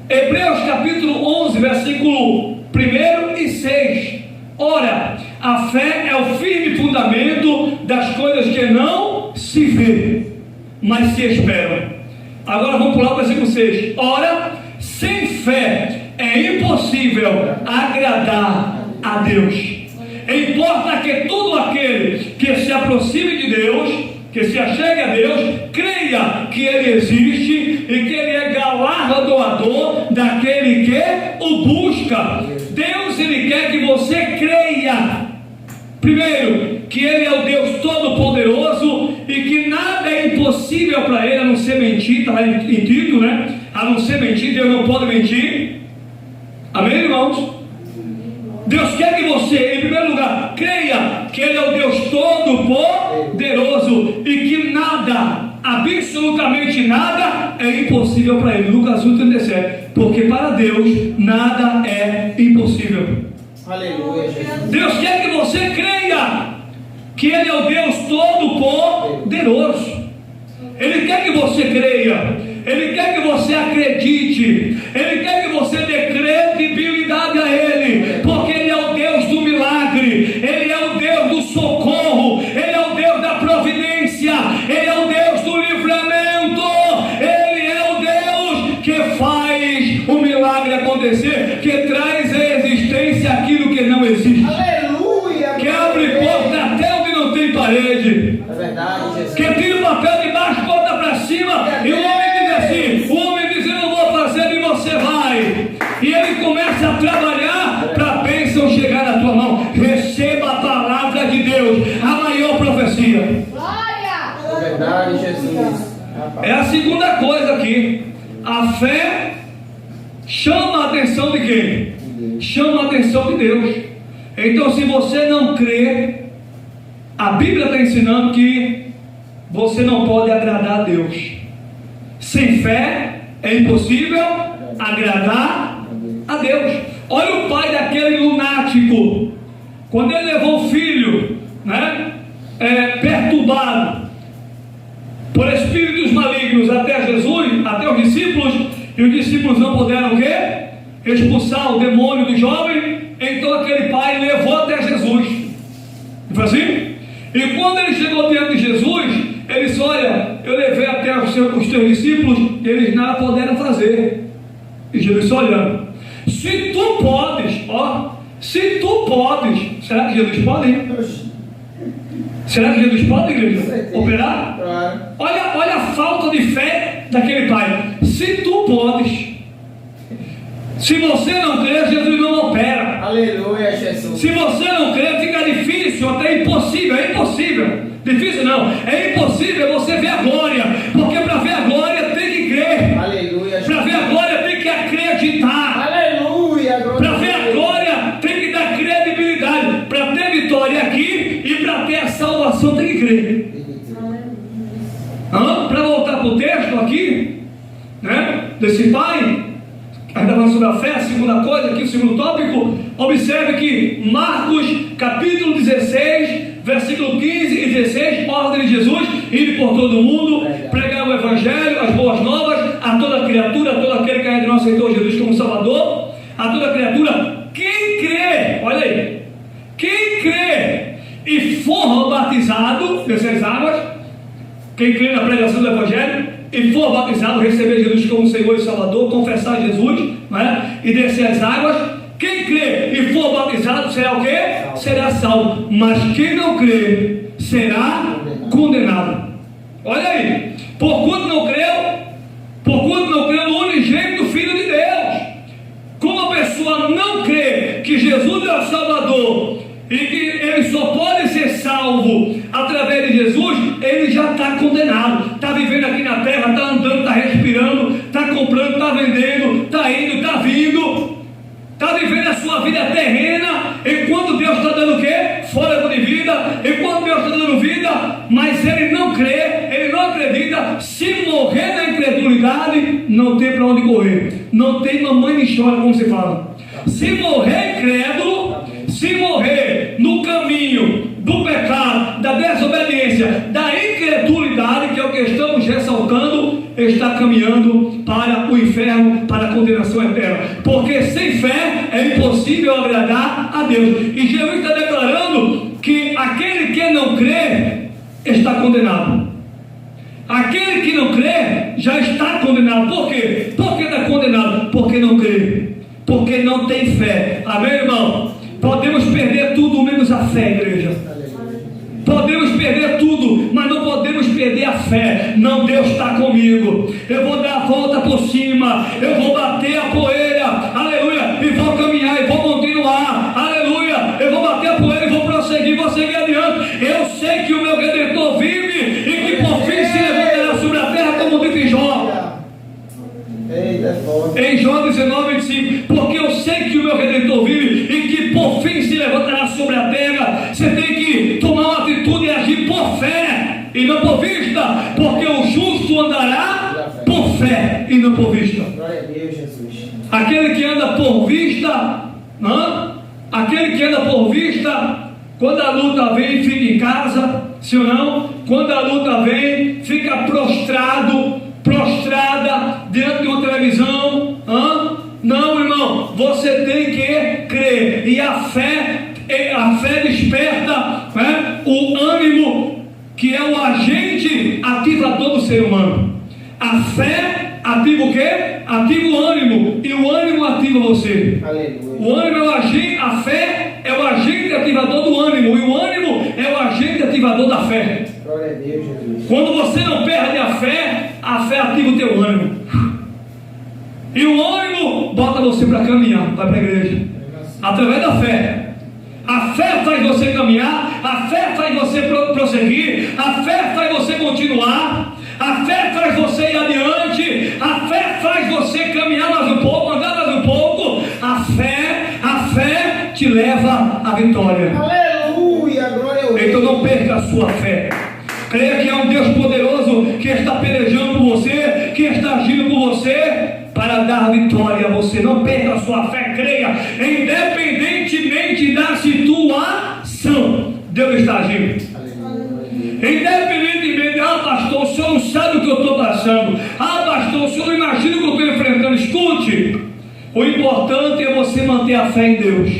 Hebreus capítulo 11, versículo 1 e 6. Ora, a fé é o firme fundamento das coisas que não se vê, mas se esperam. Agora vamos pular para o versículo 6. Ora, sem fé é impossível agradar a Deus. Importa que todo aquele que se aproxime de Deus, que se achegue a Deus, creia que Ele existe e que Ele é galardoador daquele que o busca. Deus, Ele quer que você creia, primeiro, que Ele é o Deus Todo-Poderoso e que nada é impossível para ele, a não ser mentir, está lá em Tito, né? A não ser mentir, Deus não pode mentir. Amém, irmãos? Deus quer que você, em primeiro lugar, creia que Ele é o Deus Todo-Poderoso e que nada, absolutamente nada, é impossível para Ele. Lucas 1,37. Porque para Deus nada é impossível. Aleluia, Jesus. Deus quer que você creia que Ele é o Deus Todo-Poderoso. Ele quer que você creia. Ele quer que você acredite. Ele quer que você dê credibilidade a Ele. Porque Ele é o Deus do milagre. Ele é o Deus do socorro. Ele é o Deus da providência. Ele é o Deus do livramento. Ele é o Deus que faz o milagre acontecer. Que traz à existência aquilo que não existe. Aleluia. Que abre porta até onde não tem parede. É verdade, Jesus. Que tira o papel de baixo, bota para cima. E o homem diz assim: o homem diz, eu não vou fazer, e você vai. E ele começa a trabalhar para a bênção chegar na tua mão. Receba a palavra de Deus, a maior profecia. É verdade, Jesus. É a segunda coisa aqui. A fé chama a atenção de quem? Chama a atenção de Deus. Então, se você não crê, a Bíblia está ensinando que você não pode agradar a Deus. Sem fé é impossível agradar a Deus. Olha o pai daquele lunático, quando ele levou o filho, né, perturbado por espíritos malignos até Jesus, até os discípulos, e os discípulos não puderam o quê? Expulsar o demônio do jovem. Então aquele pai levou até Jesus. Não foi assim? E quando ele chegou diante de Jesus, ele disse: olha, eu levei até os teus discípulos e eles nada puderam fazer. E Jesus disse: olha, se tu podes, se tu podes, será que Jesus pode? Será que Jesus pode, igreja, operar? Claro. Olha a falta de fé daquele pai. Se tu podes, se você não crê, Jesus não opera. Aleluia, Jesus. Se você não crê, fica difícil, até impossível. É impossível. Difícil não, é impossível você ver a glória. Porque para ver a glória tem que crer. Aleluia, Para ver a glória tem que acreditar. Aleluia. Para ver a glória tem que dar credibilidade. Para ter vitória aqui e para ter a salvação tem que crer. Para voltar para o texto aqui, né, desse pai, ainda falando sobre a fé, a segunda coisa aqui, o segundo tópico, observe que Marcos capítulo 16, versículo 15 e 16, ordem de Jesus, ir por todo o mundo, pregar o evangelho, as boas novas, a toda criatura, a todo aquele que ainda não aceitou Jesus como Salvador, a toda criatura, quem crê, olha aí, quem crê e for batizado nessas águas, quem crê na pregação do evangelho e for batizado, receber Jesus como Senhor e Salvador, confessar Jesus, né, e descer as águas, quem crê e for batizado será o quê? Será salvo. Mas quem não crê será condenado. Olha aí, porquanto não creu no unigênito Filho de Deus. Como a pessoa não crê que Jesus é o Salvador e que ele só pode ser salvo através de Jesus, ele já está condenado. Está vivendo aqui na terra, está andando, está respirando, está comprando, está vendendo, está indo, está vindo, está vivendo a sua vida terrena, enquanto Deus está dando o quê? Fôlego de vida, enquanto Deus está dando vida, mas ele não crê, ele não acredita. Se morrer na incredulidade, não tem para onde correr, não tem mamãe nem chora, como se fala. Se morrer incrédulo, se morrer no caminho do pecado, da desobediência, da incredulidade, que é o que estamos ressaltando, está caminhando para o inferno, para a condenação eterna. Porque sem fé é impossível agradar a Deus. E Jesus está declarando que aquele que não crê está condenado. Aquele que não crê já está condenado. Por quê? Por que está condenado? Porque não crê. Porque não tem fé. Amém, irmão? Podemos perder tudo menos a fé, igreja. Podemos perder tudo, mas não podemos perder a fé. Não, Deus está comigo. Eu vou dar a volta por cima, eu vou bater a poeira, aleluia, e vou caminhar, e vou continuar, aleluia, eu vou bater a poeira e vou prosseguir, vou seguir adiante. Eu sei que o meu Redentor vive, e Eita, forte. Em João 19, 25, porque eu sei que o meu Redentor vive e que por fim se levantará sobre a terra. Você tem que tomar uma atitude e agir por fé e não por vista, porque o justo andará por fé e não por vista. Glória a Deus, Jesus. Aquele que anda por vista, aquele que anda por vista, quando a luta vem, fica em casa, sim ou não? Quando a luta vem, fica prostrada diante de uma televisão. Não, irmão, você tem que crer, e a fé desperta, né, o ânimo, que é o agente ativador do ser humano. A fé ativa o quê? Ativa o ânimo, e o ânimo ativa você. Aleluia. O ânimo é o agente, a fé é o agente ativador do ânimo, e o ânimo é o agente ativador da fé. Glória a Deus, Jesus. Quando você não perde a fé ativa o teu ânimo, e o ânimo bota você para caminhar, vai para a igreja, através da fé. A fé faz você caminhar, a fé faz você prosseguir, a fé faz você continuar, a fé faz você ir adiante, a fé faz você caminhar mais um pouco, andar mais um pouco. A fé te leva à vitória. Aleluia, glória a Deus. Então não perca a sua fé. Creia que é um Deus poderoso que está pelejando por você, que está agindo por você para dar vitória a você. Não perca a sua fé, creia, independentemente da situação, Deus está agindo. Independentemente, pastor, o senhor não sabe o que eu estou passando. Pastor, o senhor não imagina o que eu estou enfrentando. Escute, o importante é você manter a fé em Deus,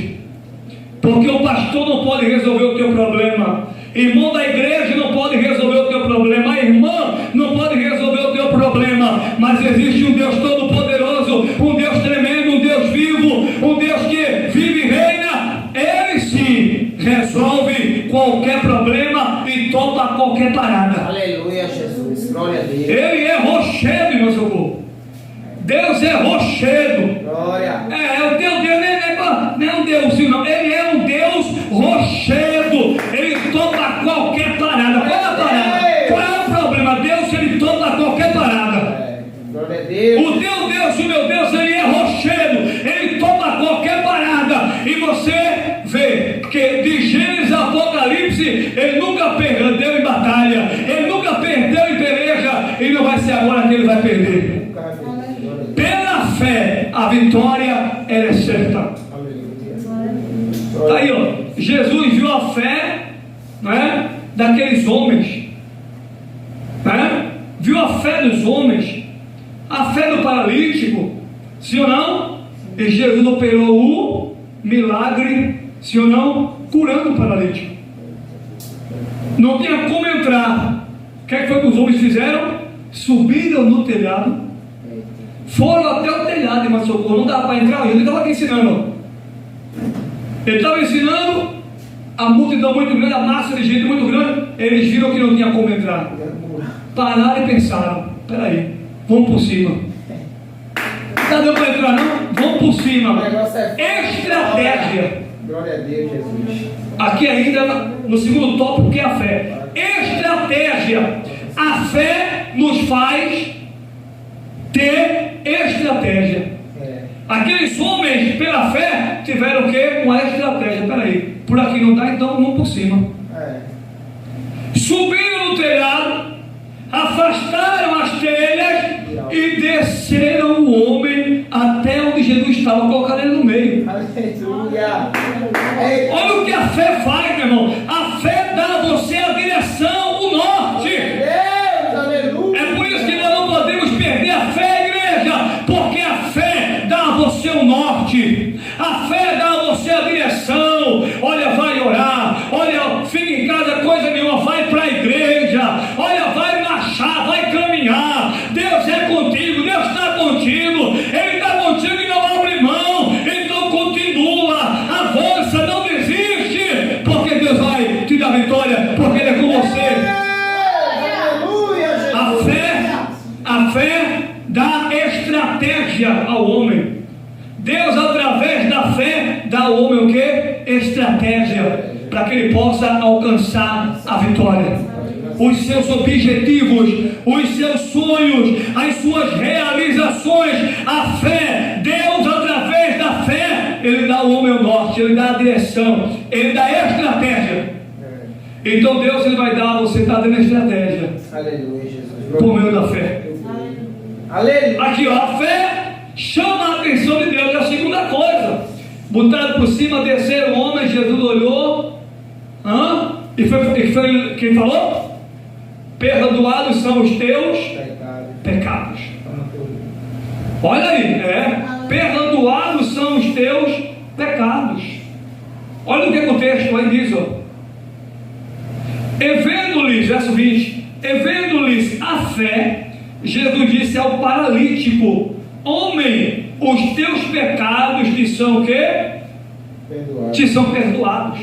porque o pastor não pode resolver o teu problema, irmão da igreja não pode resolver o teu problema, a irmã não pode resolver o teu problema, mas existe um Deus todo-poderoso, um Deus tremendo, um Deus vivo, um Deus que vive e reina. Ele sim resolve qualquer problema e topa qualquer parada. Aleluia, Jesus. Glória a Deus. Ele é rochedo, meu socorro. Deus é rochedo. Glória. O teu Deus não é um Deus, não. Ele é um Deus rochedo. Ele topa qualquer parada. Qual é a parada? Qual é o problema? Deus, ele topa qualquer parada. Glória a Deus. O teu Deus, o meu Deus, ele é rochedo. Ele topa qualquer parada. E você vê que de Gênesis a Apocalipse, ele nunca perdeu em batalha. Ele nunca perdeu em peleja. E não vai ser agora que ele vai perder. Pela fé, a vitória ela é certa. Está aí, ó. Jesus viu a fé, né, daqueles homens, né? Viu a fé dos homens, a fé do paralítico, sim ou não? E Jesus operou o milagre, sim ou não? Curando o paralítico. Não tinha como entrar. O que foi que os homens fizeram? Subiram no telhado. Foram até o telhado, irmão Socorro, não dá para entrar, ele estava aqui ensinando. Ele estava ensinando, a multidão muito grande, a massa de gente muito grande, eles viram que não tinha como entrar. Pararam e pensaram, peraí, vamos por cima. Não está dando para entrar não? Vamos por cima. Estratégia. Glória a Deus, Jesus. Aqui ainda no segundo tópico, que é a fé. Estratégia. A fé nos faz ter estratégia. Aqueles homens, pela fé, tiveram o quê? Uma estratégia. Peraí, por aqui não dá, então vamos por cima. Subiram no telhado, afastaram as telhas e desceram o homem até onde Jesus estava, colocaram ele no meio. Aleluia. Olha o que a fé faz, meu irmão. A fé dá a você a direção, o norte. É por isso que nós não podemos perder a fé, igreja, porque a fé dá a você o norte, a fé dá a você a direção. Olha, vai orar, olha, fica em casa, coisa nenhuma, vai para a igreja, olha, vai marchar, vai caminhar. Deus é contigo, Deus está contigo, Ele está contigo e não abre mão. Então continua, avança, não desiste, porque Deus vai te dar vitória, porque Ele é com você. A fé dá estratégia ao homem. Deus, através da fé, dá ao homem o quê? Estratégia, para que ele possa alcançar a vitória. os seus objetivos, os seus sonhos, as suas realizações. A fé, Deus, através da fé, Ele dá ao homem o norte, Ele dá a direção, Ele dá a estratégia. Então Deus, Ele vai dar, você está dando a estratégia. Aleluia, Jesus. Por meio da fé. Aleluia. Aqui, ó, a fé chama a atenção de Deus. É a segunda coisa. Botaram por cima, desceram o homem, Jesus olhou. E foi quem falou? Perdoados são os teus pecados. Olha aí, perdoados são os teus pecados. Olha o que o texto aí diz, ó. E vendo-lhes, verso 20, e vendo-lhes a fé, Jesus disse ao paralítico: homem, os teus pecados te são o quê? Perdoados. Te são perdoados.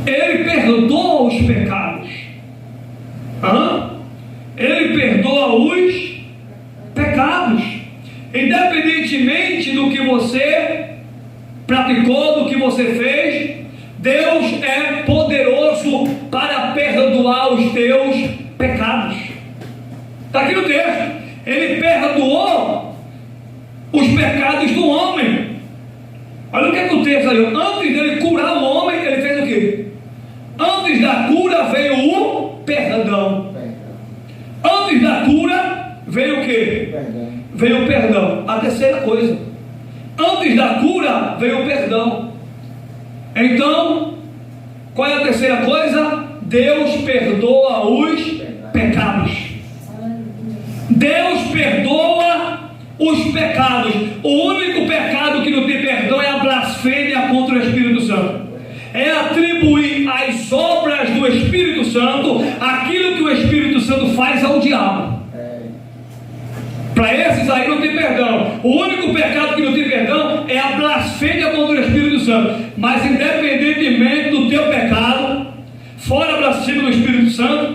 Ele perdoa os pecados. Ele perdoa os pecados. Independentemente do que você praticou, do que você fez, Deus é poderoso para perdoar os teus pecados. Está aqui no texto. Ele perdoou os pecados do homem. Olha o que é que o texto aí. Antes dele curar o homem, ele fez o quê? Antes da cura veio o perdão. Antes da cura veio o quê? Veio o perdão. A terceira coisa. Antes da cura veio o perdão. Então, qual é a terceira coisa? Deus perdoa os pecados. Deus perdoa os pecados. O único pecado que não tem perdão é a blasfêmia contra o Espírito Santo. É atribuir às obras do Espírito Santo aquilo que o Espírito Santo faz ao diabo. Para esses aí não tem perdão. O único pecado que não tem perdão é a blasfêmia contra o Espírito Santo. Mas independentemente do teu pecado, fora a blasfêmia do Espírito Santo,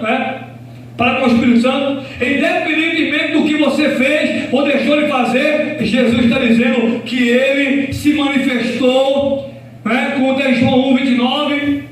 para com o Espírito Santo, independentemente do que você fez ou deixou de fazer, Jesus está dizendo que Ele se manifestou, como em João 1:29,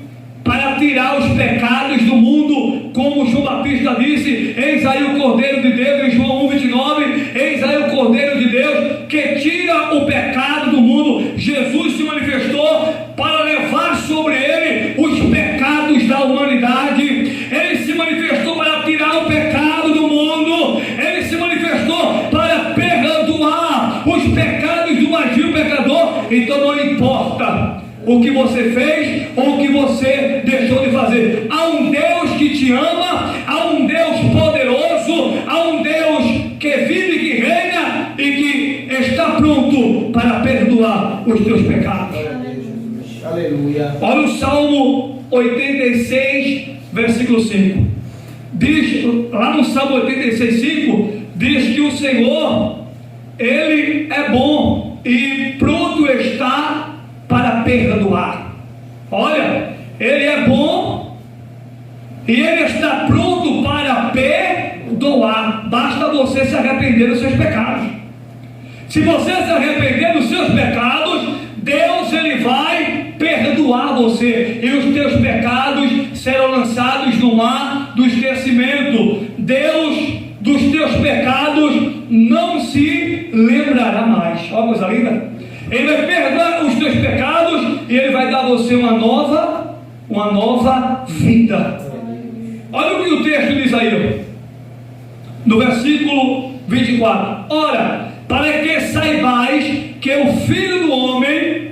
para tirar os pecados do mundo, como João Batista disse: eis aí o Cordeiro de Deus, em João 1:29, eis aí o Cordeiro de Deus, que tira o pecado do mundo. Jesus se manifestou para levar sobre Ele os pecados da humanidade. Ele se manifestou para tirar o pecado do mundo. Ele se manifestou para perdoar os pecados do vazio pecador. Então não importa o que você fez ou o que você deixou de fazer. Há um Deus que te ama, há um Deus poderoso, há um Deus que vive e que reina e que está pronto para perdoar os teus pecados. Aleluia. Olha o Salmo 86, versículo 5. Diz, lá no Salmo 86, 5, diz que o Senhor, Ele é bom e pronto está para perdoar. Olha, Ele é bom e Ele está pronto para perdoar. Basta você se arrepender dos seus pecados. Se você se arrepender dos seus pecados, Deus, Ele vai perdoar você, e os teus pecados serão lançados no mar do esquecimento. Deus dos teus pecados não se lembrará mais. Olha a coisa linda. Ele vai perdoar os teus pecados e Ele vai dar a você uma nova vida. Olha o que o texto diz aí, no versículo 24. Ora, para que saibais que o Filho do Homem,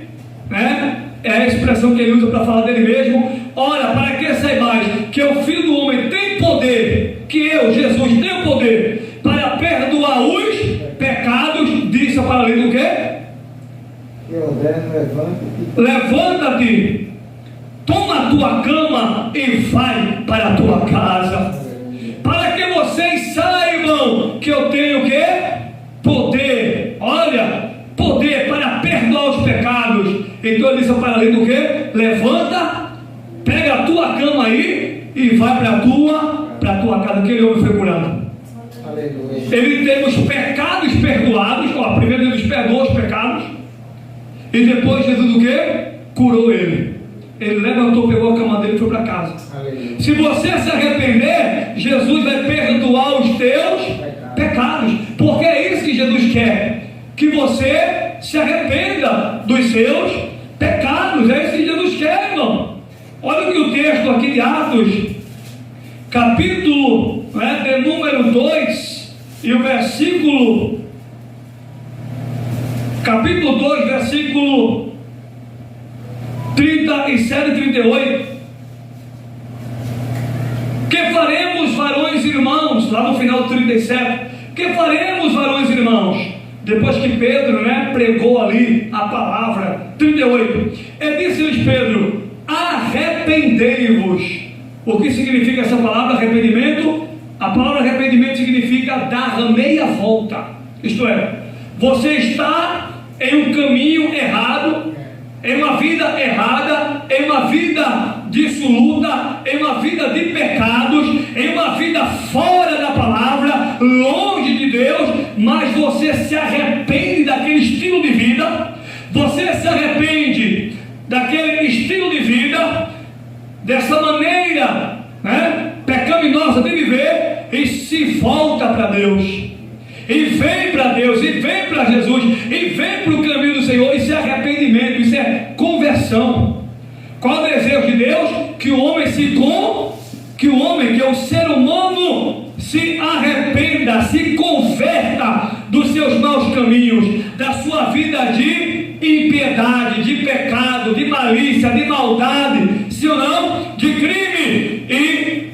é a expressão que ele usa para falar dele mesmo. Ora, para que saibais que o Filho do Homem tem poder, que eu, Jesus, tenho poder para perdoar os pecados, disse a paralítico do quê? Levanta-te, toma a tua cama e vai para a tua casa. Para que vocês saibam que eu tenho o quê? Poder. Olha, poder para perdoar os pecados. Então ele disse ao paralítico o quê? Levanta, pega a tua cama aí e vai para a tua casa. Aquele homem foi curado. Aleluia. Ele teve os pecados perdoados. Primeiro ele perdoou os pecados e depois Jesus o quê? Curou ele. ele levantou, pegou a cama dele e foi para casa. Aleluia. Se você se arrepender, Jesus vai perdoar os teus pecados, porque é isso que Jesus quer, que você se arrependa dos seus pecados. É isso que Jesus quer, irmão. Olha o que o texto aqui de Atos, capítulo de número 2, e o versículo, capítulo 2, versículo 37 e 38. Que faremos, varões e irmãos? Lá no final do 37. Que faremos, varões e irmãos? Depois que Pedro pregou ali a palavra. 38. E disse-lhes Pedro: arrependei-vos. O que significa essa palavra arrependimento? A palavra arrependimento significa dar meia volta. Isto é, você está em um caminho errado, em uma vida errada, em uma vida dissoluta, em uma vida de pecados, em uma vida fora da palavra, longe de Deus, mas você se arrepende daquele estilo de vida, você se arrepende daquele estilo de vida, dessa maneira pecaminosa de viver, e se volta para Deus, e vem para Deus, e vem para Jesus, e vem para o caminho do Senhor. Isso é arrependimento, isso é conversão. Qual é o desejo de Deus? Que o homem que é o ser humano, se arrependa, se converta dos seus maus caminhos, da sua vida de impiedade, de pecado, de malícia, de maldade, se ou não, de crime, e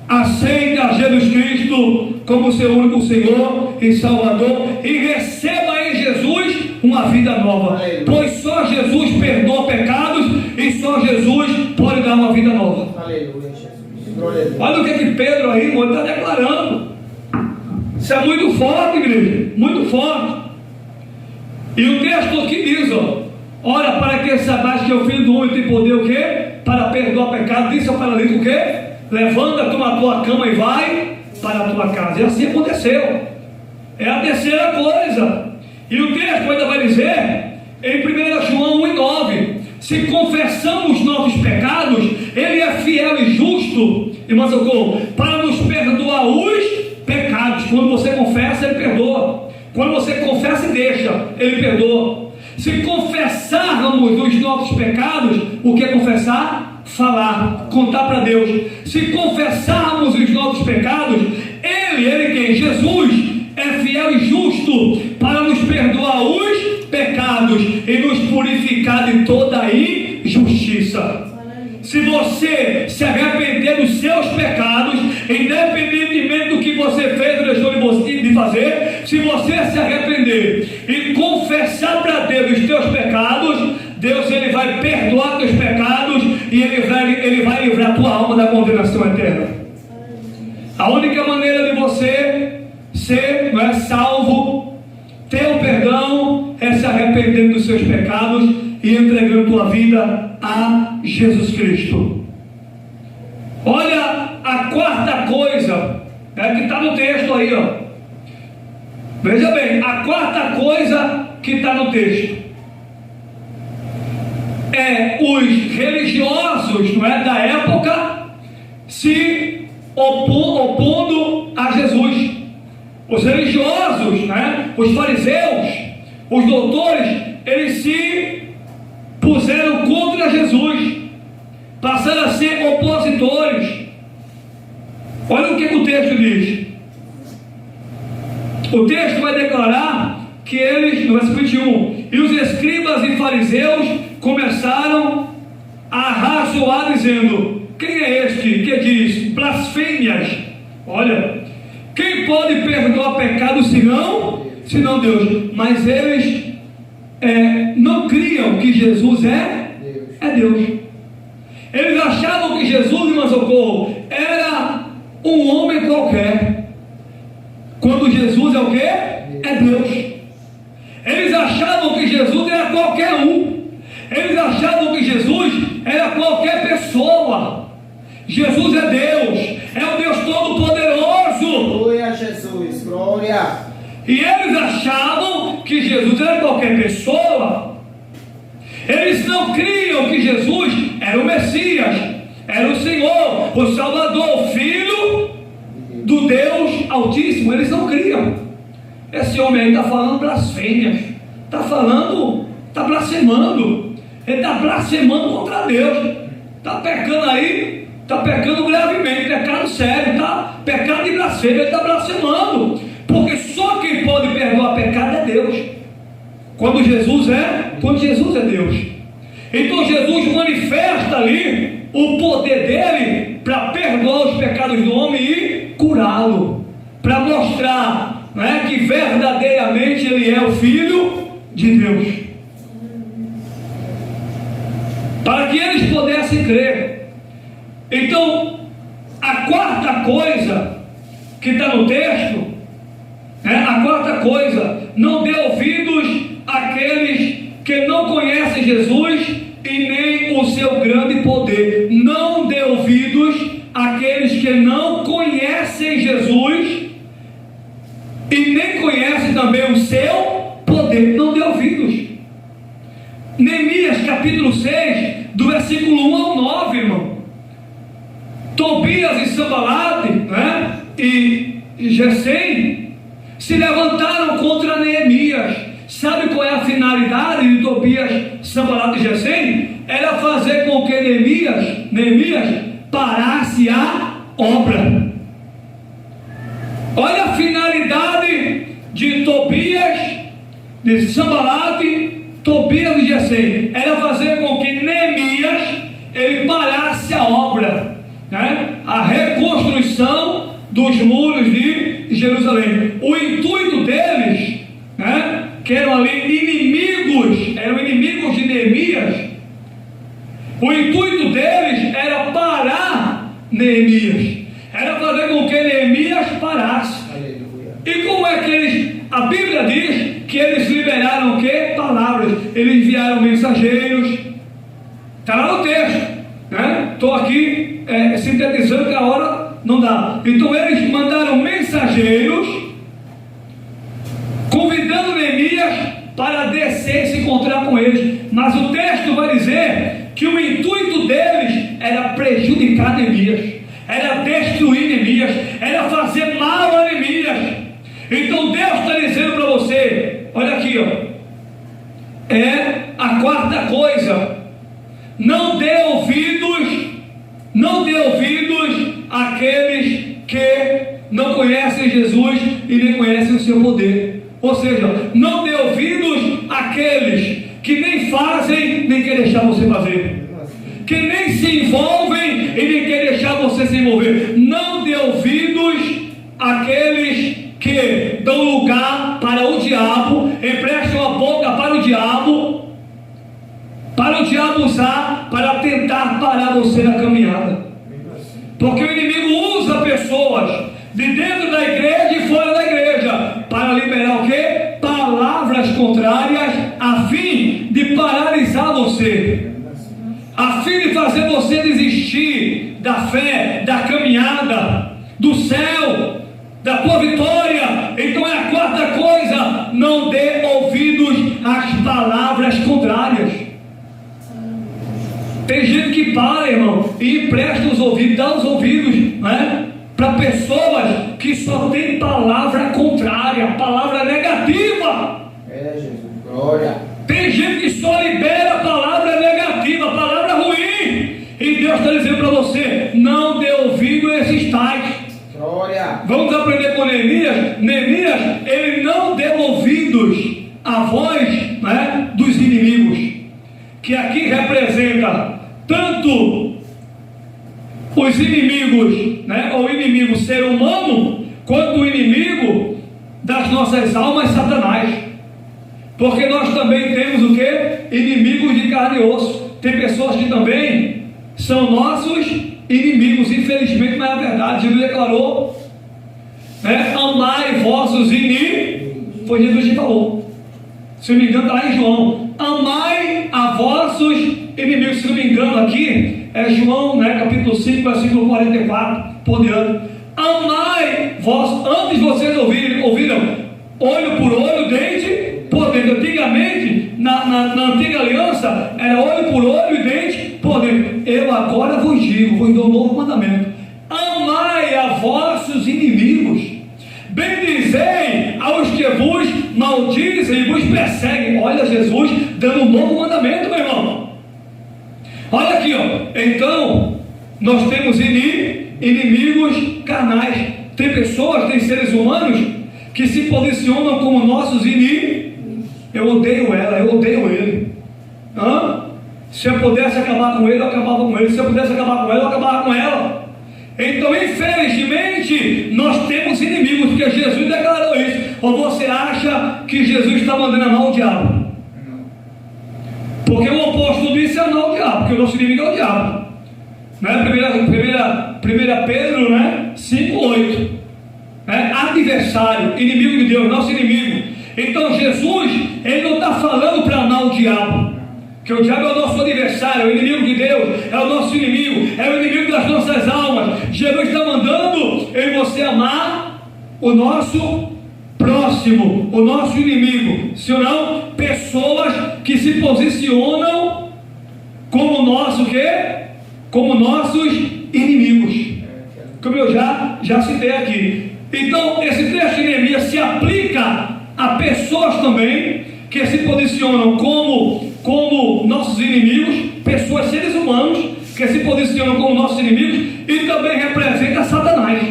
aceita Jesus Cristo como seu único Senhor e Salvador, e receba em Jesus uma vida nova. Aleluia. Pois só Jesus perdoa pecados, e só Jesus pode dar uma vida nova. Aleluia, Jesus. Olha o que Pedro aí está declarando. Isso é muito forte, igreja, muito forte. E o texto aqui diz: ora, para que saibais que o Filho do Homem tem poder o quê? Para perdoar pecado. Disse ao paralítico o quê? Levanta, toma a tua cama e vai para a tua casa. E assim aconteceu. É a terceira coisa. E o texto ainda vai dizer em 1 João 1:9: se confessamos nossos pecados, Ele é fiel e justo, irmão Socorro, para nos perdoar os pecados. Quando você confessa, Ele perdoa. Quando você confessa e deixa, Ele perdoa. Se confessarmos os nossos pecados, o que é confessar? Falar, contar para Deus. Se confessarmos os nossos pecados, Ele quem? Jesus é fiel e justo para nos perdoar os pecados e nos purificar de toda a injustiça. Se você se arrepender dos seus pecados, independentemente do que você fez ou deixou de fazer, se você se arrepender e confessar para Deus os teus pecados, Deus ele vai perdoar teus pecados e ele vai livrar a tua alma da condenação eterna. A única maneira de você ser salvo, ter o perdão, é se arrependendo dos seus pecados e entregando tua vida a Jesus Cristo. Olha a quarta coisa que está no texto aí, veja bem, a quarta coisa que está no texto é os religiosos da época se opondo a Jesus. Os religiosos, os fariseus, os doutores, eles se puseram contra Jesus, passaram a ser opositores. Olha o que o texto diz. O texto vai declarar que eles, no versículo 21, e os escribas e fariseus começaram a arrazoar, dizendo: quem é este que diz blasfêmias? Olha, quem pode perdoar pecado senão Deus? Mas eles não criam que Jesus é Deus. Eles achavam que Jesus, irmão Socorro, era um homem qualquer, quando Jesus é o quê? É Deus. Eles achavam que Jesus era qualquer um. Eles achavam que Jesus era qualquer pessoa. Jesus é Deus, é o Deus Todo-Poderoso. Glória a Jesus, glória. E eles achavam que Jesus era qualquer pessoa. Eles não criam que Jesus era o Messias, era o Senhor, o Salvador, o Filho do Deus Altíssimo. Eles não criam. Esse homem aí está falando blasfêmias, está blasfemando, ele está blasfemando contra Deus, está pecando aí, está pecando gravemente, pecado sério, está pecado de blasfêmia, ele está blasfemando, porque só quem pode perdoar pecado é Deus, quando Jesus é Deus. Então Jesus manifesta ali o poder dele para perdoar os pecados do homem e curá-lo, para mostrar, né, que verdadeiramente ele é o Filho de Deus, para que eles pudessem crer. Então, a quarta coisa que está no texto, né, a quarta coisa: não dê ouvidos àqueles que não conhecem Jesus e nem o seu grande poder. Não dê ouvidos àqueles que não conhecem Jesus e nem conhecem também o seu poder. Não dê ouvidos. Neemias capítulo 6, do versículo 1 ao 9, irmão. Tobias e Sanbalate, né, e Gesem se levantaram contra Neemias. Sabe qual é a finalidade de Tobias, Sanbalate e Gesem? Era fazer com que Neemias parasse a obra. Olha a finalidade de Tobias, de Sanbalate, Tobias e Gesem. Era fazer com que Neemias ele parasse a obra, né? A reconstrução dos muros de Jerusalém. O intuito deles, né, que eram ali inimigos de Neemias, o intuito deles era parar Neemias, era fazer com que Neemias parasse. E como é que eles, a Bíblia diz que eles liberaram o quê? Palavras. Eles enviaram mensageiros, está lá no texto, né? Estou aqui sintetizando que a hora não dá. Então eles mandaram mensageiros convidando Neemias para descer e se encontrar com eles. Mas o texto vai dizer que o intuito deles era prejudicar Neemias, era destruir Neemias, era fazer mal a Neemias. Então Deus está dizendo para você, olha aqui, ó, é a quarta coisa: não dê ouvidos àqueles que não conhecem Jesus e nem conhecem o seu poder. Ou seja, não dê ouvidos àqueles que nem fazem, nem querem deixar você fazer, que nem se envolvem e nem querem deixar você se envolver. Não dê ouvidos àqueles que dão lugar para o diabo, emprestam a boca para o diabo usar para tentar parar você na caminhada. Porque o inimigo usa pessoas de dentro da igreja e fora da igreja para liberar o quê? Palavras contrárias, a fim de paralisar você, a fim de fazer você desistir da fé, da caminhada, do céu, da tua vitória. Então é a quarta coisa: não dê ouvidos às palavras contrárias. Tem gente que para, irmão, e empresta os ouvidos, dá os ouvidos, né, para pessoas que só tem palavra contrária, palavra negativa. Jesus, glória. Tem gente que só libera palavra negativa, palavra ruim. E Deus está dizendo para você: não dê ouvido a esses tais. Glória. Vamos aprender com Neemias. Neemias, ele não deu ouvidos à voz, né, dos inimigos, que aqui representa tanto os inimigos, né, o inimigo ser humano, quanto o inimigo das nossas almas, Satanás. Porque nós também temos o que? Inimigos de carne e osso. Tem pessoas que também são nossos inimigos, infelizmente, mas é a verdade. Jesus declarou, né, amai vossos inimigos. Foi Jesus que falou. Se não me engano, está lá em João: amai a vossos inimigos. Se não me engano, aqui é João, né, capítulo 5, versículo 44 por diante. Amai vós, antes vocês ouviram olho por olho, dente por dente. Antigamente na antiga aliança era olho por olho e dente por dente. Eu agora vos digo, vos dou um novo mandamento: amai a vossos inimigos, bendizei aos que vos maldizem e vos perseguem. Olha Jesus dando um novo mandamento, meu irmão. Olha aqui, ó. Então nós temos inimigos carnais. Tem pessoas, tem seres humanos que se posicionam como nossos inimigos. Eu odeio ela, eu odeio ele. Se eu pudesse acabar com ele, eu acabava com ele. Se eu pudesse acabar com ela, eu acabava com ela. Então, infelizmente, nós temos inimigos, porque Jesus declarou isso. Ou você acha que Jesus está mandando amar o diabo? Porque o oposto disso é amar o diabo, porque o nosso inimigo é o diabo. Né? 1 Pedro, né? 5:8. Adversário, inimigo de Deus, nosso inimigo. Então Jesus, ele não está falando para amar o diabo, que o diabo é o nosso adversário, é o inimigo de Deus, é o nosso inimigo, é o inimigo das nossas almas. Jesus está mandando eu e você amar o nosso próximo, o nosso inimigo, se não, pessoas que se posicionam como nosso quê? Como nossos inimigos, como eu já citei aqui. Então esse trecho de Neemias se aplica a pessoas também que se posicionam como nossos inimigos, pessoas, seres humanos que se posicionam como nossos inimigos, e também representa Satanás,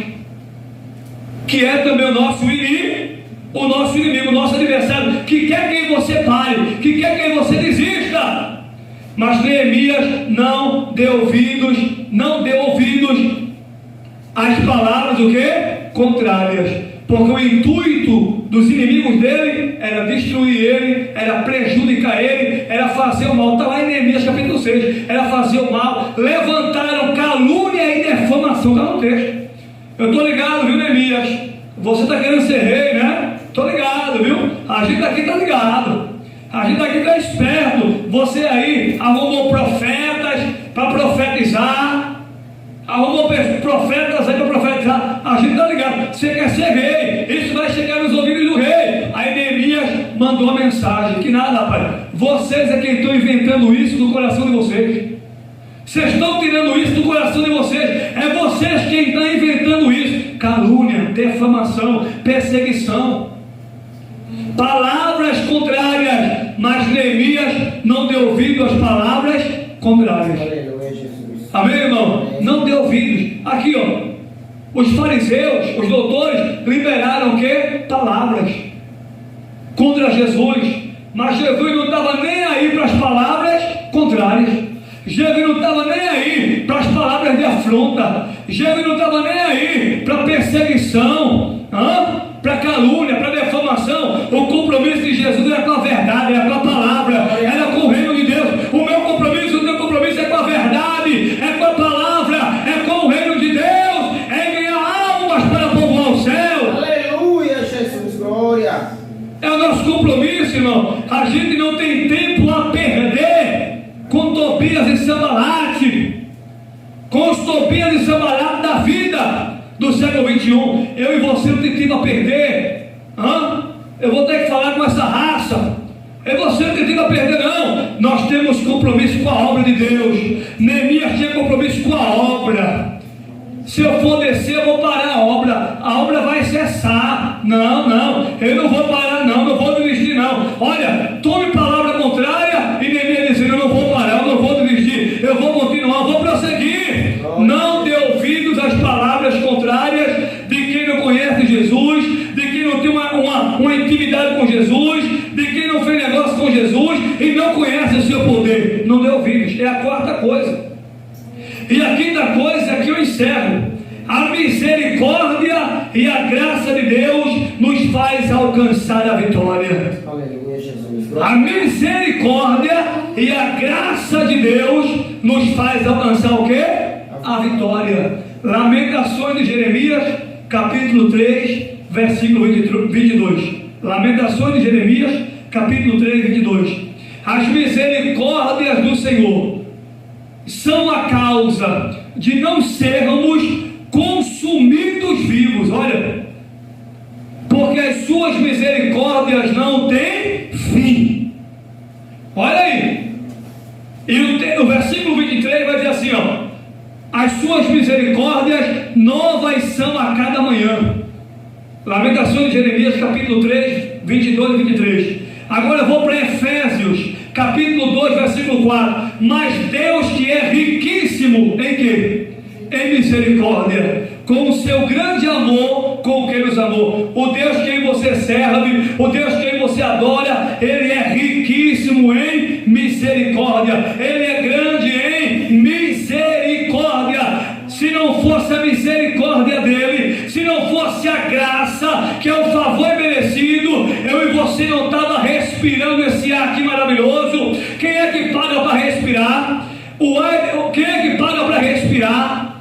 que é também o nosso inimigo, o nosso adversário, que quer que você pare, que quer que você desista. Mas Neemias não deu ouvidos às palavras o quê? Contrárias. Porque o intuito dos inimigos dele era destruir ele, era prejudicar ele, era fazer o mal. Está lá em Neemias capítulo 6, era fazer o mal. Levantaram calúnia e defamação. Está no texto. Eu estou ligado, viu, Neemias? Você está querendo ser rei, né? Estou ligado, viu? A gente aqui está ligado. A gente aqui está esperto. Você aí arrumou profetas para profetizar. Arrumou profetas aí para profetizar. A gente está ligado. Você quer ser rei, isso vai chegar nos ouvidos do rei. Aí Neemias mandou a mensagem: que nada, rapaz, vocês é quem estão inventando isso do coração de vocês. Vocês estão tirando isso do coração de vocês. É vocês quem estão inventando isso. Calúnia, defamação, perseguição, palavras contrárias. Mas Neemias não deu ouvido às palavras contrárias. Aleluia, Jesus. Amém, irmão? Não deu ouvidos. Aqui, ó, os fariseus, os doutores, liberaram o quê? Palavras contra Jesus. Mas Jesus não estava nem aí para as palavras contrárias. Jesus não estava nem aí para as palavras de afronta. Jesus não estava nem aí para perseguição, para calúnia, para defamação. O compromisso de Jesus era com a verdade, era com a palavra, era com o reino de Deus. O meu compromisso, o teu compromisso é com a verdade, é com a palavra, é com o reino de Deus, é ganhar almas para povoar o céu. Aleluia, Jesus, glória. É o nosso compromisso, irmão. A gente não tem tempo a perder com Tobias e Sambalate, com os Tobias e Sambalate da vida do século 21. Eu e você não tem tempo a perder. Eu vou ter que falar com essa raça. Eu e você não tem tempo a perder, não. Nós temos compromisso com a obra de Deus. Neemias tinha compromisso com a obra. Se eu for descer, eu vou parar a obra vai cessar. Não, eu não vou parar, não vou desistir, não. Olha, tome palavra contrária, e Neemias dizendo: eu não vou parar, eu não vou desistir, eu vou continuar, eu vou prosseguir. Não dê ouvidos às palavras contrárias de quem não conhece Jesus, de quem não tem uma intimidade com Jesus, de quem não fez negócio com Jesus e não conhece o seu poder. Não dê ouvidos. É a quarta coisa. E a quinta coisa é que eu encerro: a misericórdia e a graça de Deus nos faz alcançar a vitória. Aleluia, Jesus. A misericórdia e a graça de Deus nos faz alcançar o quê? A vitória. Lamentações de Jeremias, capítulo 3, versículo 22. Lamentações de Jeremias, capítulo 3, 22. As misericórdias do Senhor são a causa de não sermos consumidos vivos. Olha, porque as suas misericórdias não têm fim. 3 vai dizer assim, ó: as suas misericórdias novas são a cada manhã. Lamentações de Jeremias, capítulo 3, 22 e 23. Agora eu vou para Efésios, capítulo 2, versículo 4. Mas Deus, que é riquíssimo em quê? Em misericórdia, com o seu grande amor com que nos amou. O Deus quem você serve, o Deus quem você adora, Ele é riquíssimo em misericórdia. Ele é grande em misericórdia. Se não fosse a misericórdia dele, se não fosse a graça, que é o favor merecido, eu e você não estava respirando esse ar aqui maravilhoso. Quem é que paga para respirar? Quem é que paga para respirar?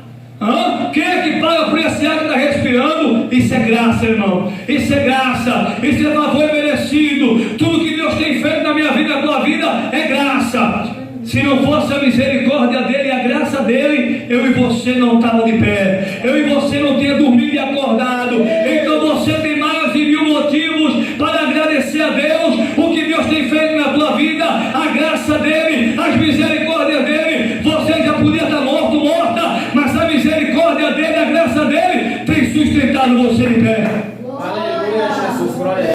Quem é que paga por esse ar que está respirando? Isso é graça, irmão. Isso é graça. Isso é favor merecido. Tudo que Deus tem feito na minha vida, na tua vida, é graça. Se não fosse a misericórdia dele e a graça dele, eu e você não estava de pé. Eu e você não tinha dormido e acordado. Então você tem mais de 1000 motivos para agradecer a Deus o que Deus tem feito na tua vida, a graça dele, as misericórdias dele. Você já podia estar morto, morta, mas a misericórdia dele, a graça dele tem sustentado você de pé. Aleluia, Jesus, glória a Deus.